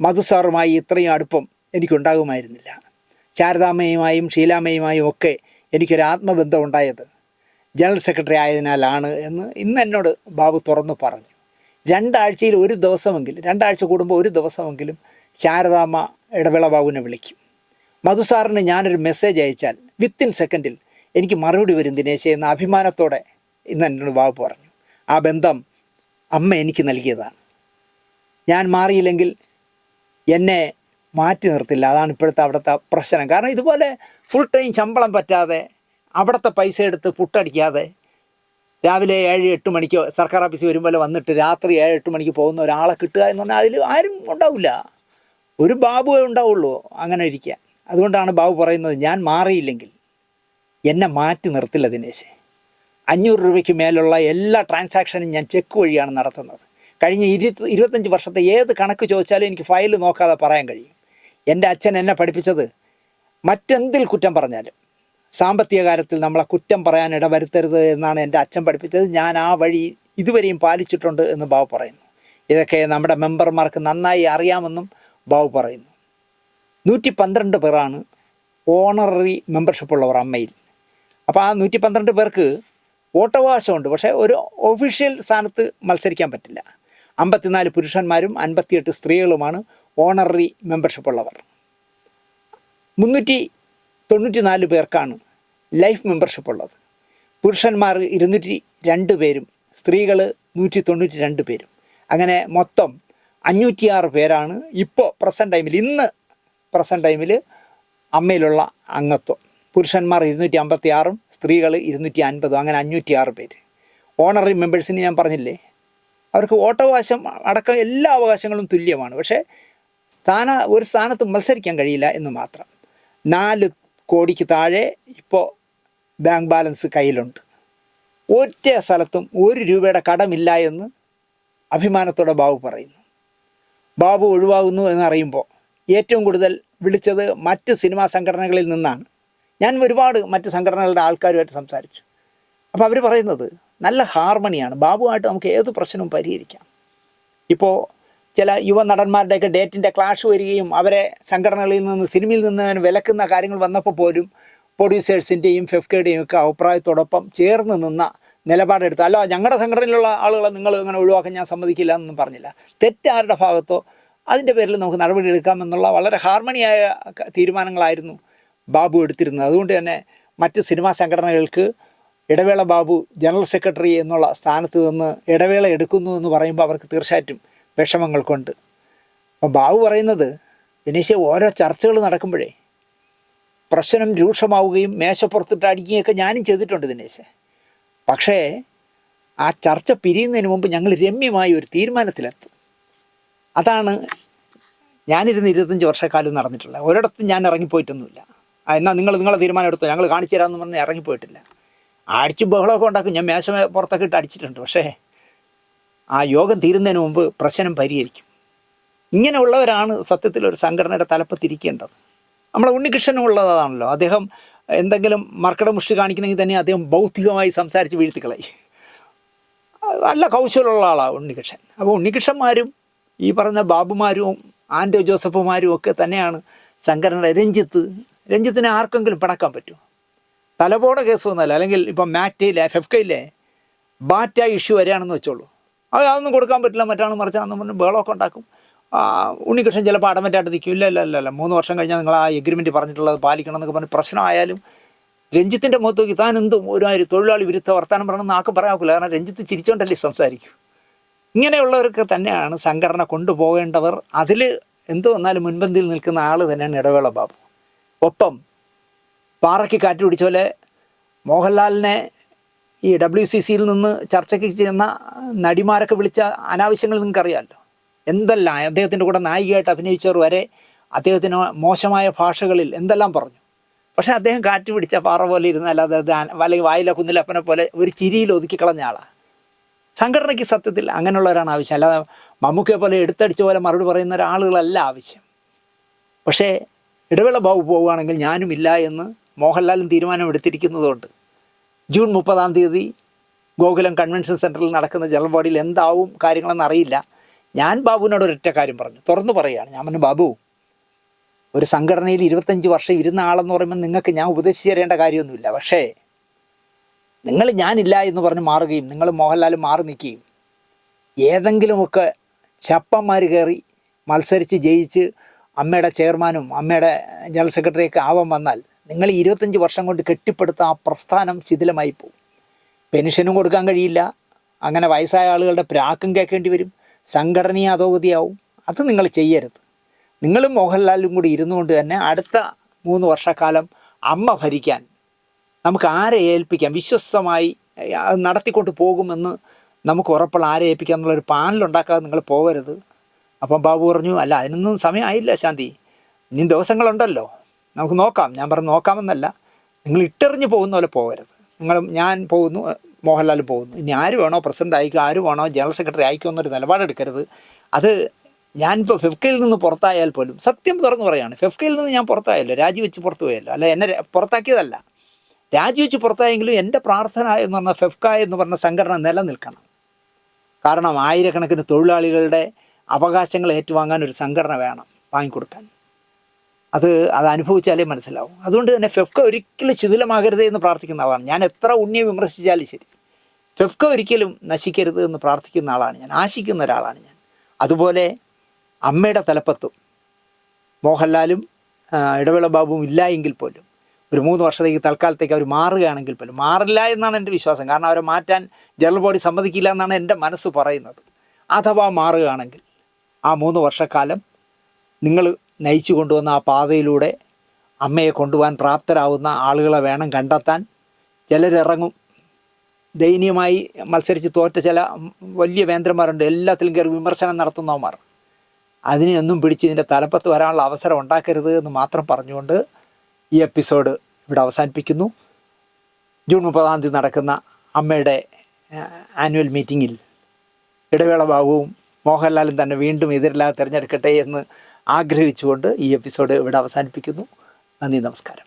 മധുസാറുമായി ഇത്രയും അടുപ്പം എനിക്കുണ്ടാകുമായിരുന്നില്ല. ശാരദാമ്മയുമായും ഷീലാമ്മയുമായും ഒക്കെ എനിക്കൊരു ആത്മബന്ധം ഉണ്ടായത് ജനറൽ സെക്രട്ടറി ആയതിനാലാണ് എന്ന് ഇന്ന് എന്നോട് ബാബു തുറന്നു പറഞ്ഞു. 2 ആഴ്ചയിൽ ഒരു ദിവസമെങ്കിലും, 2 ആഴ്ച കൂടുമ്പോൾ ഒരു ദിവസമെങ്കിലും ശാരദാമ്മ ഇടവേള ബാബുവിനെ വിളിക്കും. മധുസാറിന് ഞാനൊരു മെസ്സേജ് അയച്ചാൽ വിത്തിൻ സെക്കൻഡിൽ എനിക്ക് മറുപടി വരും ദിനേശ് എന്ന അഭിമാനത്തോടെ ഇന്ന് എന്നോട് ബാബു പറഞ്ഞു. ആ ബന്ധം അമ്മ എനിക്ക് നൽകിയതാണ്. ഞാൻ മാറിയില്ലെങ്കിൽ എന്നെ മാറ്റി നിർത്തില്ല. അതാണ് ഇപ്പോഴത്തെ അവിടുത്തെ പ്രശ്നം. കാരണം ഇതുപോലെ ഫുൾ ടൈം ശമ്പളം പറ്റാതെ, അവിടുത്തെ പൈസ എടുത്ത് പുട്ടടിക്കാതെ, രാവിലെ 7-8 മണിക്ക് സർക്കാർ ഓഫീസിൽ വരുമ്പോൾ വന്നിട്ട് രാത്രി 7-8 മണിക്ക് പോകുന്ന ഒരാളെ കിട്ടുക എന്ന് പറഞ്ഞാൽ അതിൽ ആരും ഉണ്ടാവില്ല. ഒരു ബാബുവേ ഉണ്ടാവുള്ളൂ അങ്ങനെ ഇരിക്കാൻ. അതുകൊണ്ടാണ് ബാബു പറയുന്നത്, ഞാൻ മാറിയില്ലെങ്കിൽ എന്നെ മാറ്റി നിർത്തില്ല ദിനേശ്. 500 രൂപയ്ക്ക് മേലുള്ള എല്ലാ ട്രാൻസാക്ഷനും ഞാൻ ചെക്ക് വഴിയാണ് നടത്തുന്നത്. കഴിഞ്ഞ 25 വർഷത്തെ ഏത് കണക്ക് ചോദിച്ചാലും എനിക്ക് ഫയൽ നോക്കാതെ പറയാൻ കഴിയും. എൻ്റെ അച്ഛൻ എന്നെ പഠിപ്പിച്ചത് മറ്റെന്തിൽ കുറ്റം പറഞ്ഞാലും സാമ്പത്തിക കാര്യത്തിൽ നമ്മളെ കുറ്റം പറയാൻ ഇടവരുത്തരുത് എന്നാണ് എൻ്റെ അച്ഛൻ പഠിപ്പിച്ചത്. ഞാൻ ആ വഴി ഇതുവരെയും പാലിച്ചിട്ടുണ്ട് എന്ന് ബാബു പറയുന്നു. ഇതൊക്കെ നമ്മുടെ മെമ്പർമാർക്ക് നന്നായി അറിയാമെന്നും ബാബു പറയുന്നു. 112 പേരാണ് ഓണററി മെമ്പർഷിപ്പ് ഉള്ളവർ അമ്മയിൽ. അപ്പോൾ ആ 112 പേർക്ക് വോട്ടവകാശമുണ്ട്. പക്ഷേ ഒരു ഒഫീഷ്യൽ സ്ഥാനത്ത് മത്സരിക്കാൻ പറ്റില്ല. 54 പുരുഷന്മാരും 58 സ്ത്രീകളുമാണ് ഓണററി മെമ്പർഷിപ്പ് ഉള്ളവർ. 394 പേർക്കാണ് ലൈഫ് മെമ്പർഷിപ്പ് ഉള്ളത്. പുരുഷന്മാർ 202 പേരും സ്ത്രീകൾ 192 പേരും. അങ്ങനെ മൊത്തം 506 പേരാണ് ഇപ്പോൾ ഇന്ന് പ്രസൻറ്റ് ടൈമിൽ അമ്മയിലുള്ള അംഗത്വം. പുരുഷന്മാർ 256ഉം സ്ത്രീകൾ 250, അങ്ങനെ 506 പേര്. ഓണററി മെമ്പേഴ്സിന് ഞാൻ പറഞ്ഞില്ലേ, അവർക്ക് വോട്ടവകാശം അടക്കം എല്ലാ അവകാശങ്ങളും തുല്യമാണ്. പക്ഷേ ഒരു സ്ഥാനത്ത് മത്സരിക്കാൻ കഴിയില്ല എന്ന് മാത്രം. 4 കോടിക്ക് താഴെ ഇപ്പോൾ ബാങ്ക് ബാലൻസ് കയ്യിലുണ്ട്. ഒറ്റ സ്ഥലത്തും 1 രൂപയുടെ കടമില്ല എന്ന് അഭിമാനത്തോടെ ബാബു പറയുന്നു. ബാബു ഒഴിവാകുന്നു എന്നറിയുമ്പോൾ ഏറ്റവും കൂടുതൽ വിളിച്ചത് മറ്റ് സിനിമാ സംഘടനകളിൽ നിന്നാണ്. ഞാൻ ഒരുപാട് മറ്റ് സംഘടനകളുടെ ആൾക്കാരുമായിട്ട് സംസാരിച്ചു. അപ്പോൾ അവർ പറയുന്നത് നല്ല ഹാർമണിയാണ്, ബാബുവായിട്ട് നമുക്ക് ഏത് പ്രശ്നവും പരിഹരിക്കാം. ഇപ്പോൾ ചില യുവ നടന്മാരുടെയൊക്കെ ഡേറ്റിൻ്റെ ക്ലാഷ് വരികയും അവരെ സംഘടനകളിൽ നിന്ന് സിനിമയിൽ നിന്ന് വിലക്കുന്ന കാര്യങ്ങൾ വന്നപ്പോൾ പോലും പ്രൊഡ്യൂസേഴ്സിൻ്റെയും ഫെഫ്കയുടെയും ഒക്കെ അഭിപ്രായത്തോടൊപ്പം ചേർന്ന് നിന്ന നിലപാടെടുത്ത്, അല്ല ഞങ്ങളുടെ സംഘടനയിലുള്ള ആളുകളെ നിങ്ങൾ അങ്ങനെ ഒഴിവാക്കാൻ ഞാൻ സമ്മതിക്കില്ല എന്നൊന്നും പറഞ്ഞില്ല. തെറ്റാരുടെ ഭാഗത്തോ അതിൻ്റെ പേരിൽ നമുക്ക് നടപടി എടുക്കാമെന്നുള്ള വളരെ ഹാർമണിയായ തീരുമാനങ്ങളായിരുന്നു ബാബു എടുത്തിരുന്നത്. അതുകൊണ്ട് തന്നെ മറ്റ് സിനിമാ സംഘടനകൾക്ക് ഇടവേള ബാബു ജനറൽ സെക്രട്ടറി എന്നുള്ള സ്ഥാനത്ത് നിന്ന് ഇടവേള എടുക്കുന്നു എന്ന് പറയുമ്പോൾ അവർക്ക് തീർച്ചയായിട്ടും വിഷമങ്ങൾ കൊണ്ട്. അപ്പം ബാബു പറയുന്നത്, ദിനേശ് ഓരോ ചർച്ചകൾ നടക്കുമ്പോഴേ പ്രശ്നം രൂക്ഷമാവുകയും മേശപ്പുറത്തിട്ട് അടിക്കുകയൊക്കെ ഞാനും ചെയ്തിട്ടുണ്ട് ദിനേശ്. പക്ഷേ ആ ചർച്ച പിരിയുന്നതിന് മുമ്പ് ഞങ്ങൾ രമ്യമായി ഒരു തീരുമാനത്തിലെത്തും. അതാണ് ഞാനിരുന്ന് 25 വർഷക്കാലം നടന്നിട്ടുള്ളത്. ഒരിടത്തും ഞാൻ ഇറങ്ങിപ്പോയിട്ടൊന്നുമില്ല. എന്നാൽ നിങ്ങളെ തീരുമാനം എടുത്തോ, ഞങ്ങൾ കാണിച്ചു തരാമെന്ന് പറഞ്ഞ് ഇറങ്ങിപ്പോയിട്ടില്ല. അടിച്ച് ബഹളമൊക്കെ ഉണ്ടാക്കും, ഞാൻ മേശ പുറത്തൊക്കെ ഇട്ട് അടിച്ചിട്ടുണ്ട്. പക്ഷേ ആ യോഗം തീരുന്നതിന് മുമ്പ് പ്രശ്നം പരിഹരിക്കും. ഇങ്ങനെയുള്ളവരാണ് സത്യത്തിൽ ഒരു സംഘടനയുടെ തലപ്പത്തിരിക്കേണ്ടത്. നമ്മളെ ഉണ്ണികൃഷ്ണനും ഉള്ളതാണല്ലോ. അദ്ദേഹം എന്തെങ്കിലും മർക്കടമുഷ്ടി കാണിക്കണമെങ്കിൽ തന്നെ അദ്ദേഹം ബൗദ്ധികമായി സംസാരിച്ച് വീഴ്ത്തിക്കളയും. നല്ല കൗശലമുള്ള ആളാണ് ഉണ്ണികൃഷ്ണൻ. അപ്പോൾ ഉണ്ണികൃഷ്ണന്മാരും ഈ പറഞ്ഞ ബാബുമാരും ആൻഡോ ജോസഫുമാരും ഒക്കെ തന്നെയാണ് സംഘടനയുടെ. രഞ്ജിത്തിനെ ആർക്കെങ്കിലും പിണക്കാൻ പറ്റുമോ? തലപോട കേസ് വന്നല്ല, അല്ലെങ്കിൽ ഇപ്പം മാറ്റയിലെ ഫെഫ്കയിലെ ബാറ്റ ഇഷ്യൂ വരികയാണെന്ന് വെച്ചോളൂ, അതൊന്നും കൊടുക്കാൻ പറ്റില്ല, മറ്റാണ് മറിച്ചാണെന്ന് പറഞ്ഞ് ബഹളമൊക്കെ ഉണ്ടാക്കും. ഉണ്ണികൃഷ്ണൻ ചിലപ്പോൾ അടമറ്റായിട്ട് നിൽക്കും. ഇല്ല 3 വർഷം കഴിഞ്ഞാൽ നിങ്ങൾ ആ എഗ്രിമെൻറ്റ് പറഞ്ഞിട്ടുള്ളത് പാലിക്കണം എന്നൊക്കെ പറഞ്ഞ് പ്രശ്നമായാലും രഞ്ജിത്തിൻ്റെ മുഖത്ത് നോക്കി താൻ എന്തും ഒരു തൊഴിലാളി വിരുദ്ധ വർത്തമാനം പറയണമെന്ന് ആർക്കും പറയാൻ നോക്കില്ല. കാരണം രഞ്ജിത്ത് ചിരിച്ചോണ്ടല്ലേ സംസാരിക്കും. ഇങ്ങനെയുള്ളവർക്ക് തന്നെയാണ് സംഘടന കൊണ്ടുപോകേണ്ടവർ. അതിൽ എന്ത് വന്നാലും മുൻപന്തിയിൽ നിൽക്കുന്ന ആൾ തന്നെയാണ് ഇടവേള ബാബു. ഒപ്പം പാറയ്ക്ക് കാറ്റ് പിടിച്ച പോലെ മോഹൻലാലിനെ ഈ WCCയിൽ നിന്ന് ചർച്ചയ്ക്ക് ചെയ്യുന്ന നടിമാരൊക്കെ വിളിച്ച അനാവശ്യങ്ങൾ നിങ്ങൾക്കറിയാമല്ലോ. എന്തെല്ലാം അദ്ദേഹത്തിൻ്റെ കൂടെ നായികയായിട്ട് അഭിനയിച്ചവർ വരെ അദ്ദേഹത്തിന് മോശമായ ഭാഷകളിൽ എന്തെല്ലാം പറഞ്ഞു. പക്ഷേ അദ്ദേഹം കാറ്റ് പിടിച്ച പാറ പോലെ ഇരുന്ന, അല്ലാതെ അല്ലെങ്കിൽ വായിലെ കുന്നിലപ്പനെ പോലെ ഒരു ചിരിയിൽ ഒതുക്കിക്കളഞ്ഞ ആളാണ്. സംഘടനയ്ക്ക് സത്യത്തിൽ അങ്ങനെയുള്ളവരാണ് ആവശ്യം. അല്ലാതെ മമ്മൂക്കയെ പോലെ എടുത്തടിച്ച പോലെ മറുപടി പറയുന്ന ഒരാളുകളല്ല ആവശ്യം. പക്ഷേ ഇടവേള ബാബു പോവുകയാണെങ്കിൽ ഞാനും ഇല്ല എന്ന് മോഹൻലാലും തീരുമാനമെടുത്തിരിക്കുന്നതുകൊണ്ട് ജൂൺ 30 ഗോകുലം കൺവെൻഷൻ സെൻറ്ററിൽ നടക്കുന്ന ജനറൽ ബോഡിയിൽ എന്താവും കാര്യങ്ങളെന്ന് അറിയില്ല. ഞാൻ ബാബുവിനോട് ഒരൊറ്റ കാര്യം പറഞ്ഞു, തുറന്നു പറയുകയാണ്. ഞാൻ പറഞ്ഞു, ബാബു, ഒരു സംഘടനയിൽ 25 വർഷം ഇരുന്ന ആളെന്ന് പറയുമ്പോൾ നിങ്ങൾക്ക് ഞാൻ ഉപദേശിച്ച് തരേണ്ട കാര്യമൊന്നുമില്ല. പക്ഷേ നിങ്ങൾ ഞാനില്ല എന്ന് പറഞ്ഞ് മാറുകയും നിങ്ങൾ മോഹൻലാലും മാറി നിൽക്കുകയും ഏതെങ്കിലുമൊക്കെ ചപ്പന്മാർ കയറി മത്സരിച്ച് ജയിച്ച് അമ്മയുടെ ചെയർമാനും അമ്മയുടെ ജനറൽ സെക്രട്ടറിയൊക്കെ ആവാൻ വന്നാൽ നിങ്ങൾ 25 വർഷം കൊണ്ട് കെട്ടിപ്പടുത്ത ആ പ്രസ്ഥാനം ശിഥിലമായി പോകും. പെൻഷനും കൊടുക്കാൻ കഴിയില്ല, അങ്ങനെ വയസ്സായ ആളുകളുടെ പ്രാക്കും കേൾക്കേണ്ടി വരും, സംഘടനയും അധോഗതിയാവും. അത് നിങ്ങൾ ചെയ്യരുത്. നിങ്ങളും മോഹൻലാലും കൂടി ഇരുന്നുകൊണ്ട് തന്നെ അടുത്ത 3 വർഷക്കാലം അമ്മ ഭരിക്കാൻ നമുക്ക് ആരെ ഏൽപ്പിക്കാം, വിശ്വസ്തമായി അത് നടത്തിക്കൊണ്ട് പോകുമെന്ന് നമുക്ക് ഉറപ്പുള്ള ആരെ ഏൽപ്പിക്കാം എന്നുള്ളൊരു പാനലുണ്ടാക്കാതെ നിങ്ങൾ പോകരുത്. അപ്പം ബാബു പറഞ്ഞു, അല്ല അതിനൊന്നും സമയമായില്ല ശാന്തി, ഇനിയും ദിവസങ്ങളുണ്ടല്ലോ, നമുക്ക് നോക്കാം. ഞാൻ പറഞ്ഞു, നോക്കാമെന്നല്ല, നിങ്ങൾ ഇട്ടെറിഞ്ഞ് പോകുന്ന പോലെ പോകരുത്. ഞാൻ പോകുന്നു, മോഹൻലാൽ പോകുന്നു, ഇനി ആര് വേണോ പ്രസിഡൻ്റ് ആയിക്കോ, ആര് വേണോ ജനറൽ സെക്രട്ടറി ആയിക്കോ എന്നൊരു നിലപാടെടുക്കരുത്. അത് ഞാനിപ്പോൾ ഫെഫ്കയിൽ നിന്ന് പുറത്തായാൽ പോലും സത്യം തുറന്നു പറയുകയാണ്, ഫെഫ്കയിൽ നിന്ന് ഞാൻ പുറത്തായല്ലോ, രാജിവെച്ച് പുറത്തു പോയല്ലോ, അല്ല എന്നെ പുറത്താക്കിയതല്ല, രാജിവെച്ച് പുറത്തായെങ്കിലും എൻ്റെ പ്രാർത്ഥന എന്ന് പറഞ്ഞ ഫെഫ്ക എന്ന് പറഞ്ഞ സംഘടന നിലനിൽക്കണം. കാരണം ആയിരക്കണക്കിന് തൊഴിലാളികളുടെ അവകാശങ്ങൾ ഏറ്റുവാങ്ങാൻ ഒരു സംഘടന വേണം, വാങ്ങിക്കൊടുക്കാൻ. അത് അനുഭവിച്ചാലേ മനസ്സിലാവും. അതുകൊണ്ട് തന്നെ ഫെഫ്ക ഒരിക്കലും ശിഥിലമാകരുത് എന്ന് പ്രാർത്ഥിക്കുന്ന ആളാണ് ഞാൻ. എത്ര ഉണ്ണിയെ വിമർശിച്ചാലും ശരി, ഫെഫ്ക ഒരിക്കലും നശിക്കരുത് എന്ന് പ്രാർത്ഥിക്കുന്ന ആളാണ് ഞാൻ, ആശിക്കുന്ന ഒരാളാണ് ഞാൻ. അതുപോലെ അമ്മയുടെ തലപ്പത്തും മോഹൻലാലും ഇടവേള ബാബുവും ഇല്ല എങ്കിൽ പോലും ഒരു 3 വർഷത്തേക്ക് തൽക്കാലത്തേക്ക് അവർ മാറുകയാണെങ്കിൽ പോലും, മാറില്ല എന്നാണ് എൻ്റെ വിശ്വാസം. കാരണം അവരെ മാറ്റാൻ ജനറൽ ബോഡി സമ്മതിക്കില്ല എന്നാണ് എൻ്റെ മനസ്സ് പറയുന്നത്. അഥവാ മാറുകയാണെങ്കിൽ ആ 3 വർഷക്കാലം നിങ്ങൾ നയിച്ചു കൊണ്ടുവന്ന ആ പാതയിലൂടെ അമ്മയെ കൊണ്ടുപോകാൻ പ്രാപ്തരാകുന്ന ആളുകളെ വേണം കണ്ടെത്താൻ. ചിലരിറങ്ങും, ദയനീയമായി മത്സരിച്ച് തോറ്റ ചില വലിയ വേന്ദ്രന്മാരുണ്ട്, എല്ലാത്തിലും കയറി വിമർശനം നടത്തുന്നവന്മാർ. അതിനെയൊന്നും പിടിച്ച് ഇതിൻ്റെ തലപ്പത്ത് വരാനുള്ള അവസരം ഉണ്ടാക്കരുത് എന്ന് മാത്രം പറഞ്ഞുകൊണ്ട് ഈ എപ്പിസോഡ് ഇവിടെ അവസാനിപ്പിക്കുന്നു. ജൂൺ 30 നടക്കുന്ന അമ്മയുടെ ആനുവൽ മീറ്റിങ്ങിൽ ഇടവേള ബാബുവും മോഹൻലാലും തന്നെ വീണ്ടും എതിരില്ലാതെ തിരഞ്ഞെടുക്കട്ടെ എന്ന് ആഗ്രഹിച്ചുകൊണ്ട് ഈ എപ്പിസോഡ് ഇവിടെ അവസാനിപ്പിക്കുന്നു. നന്ദി, നമസ്കാരം.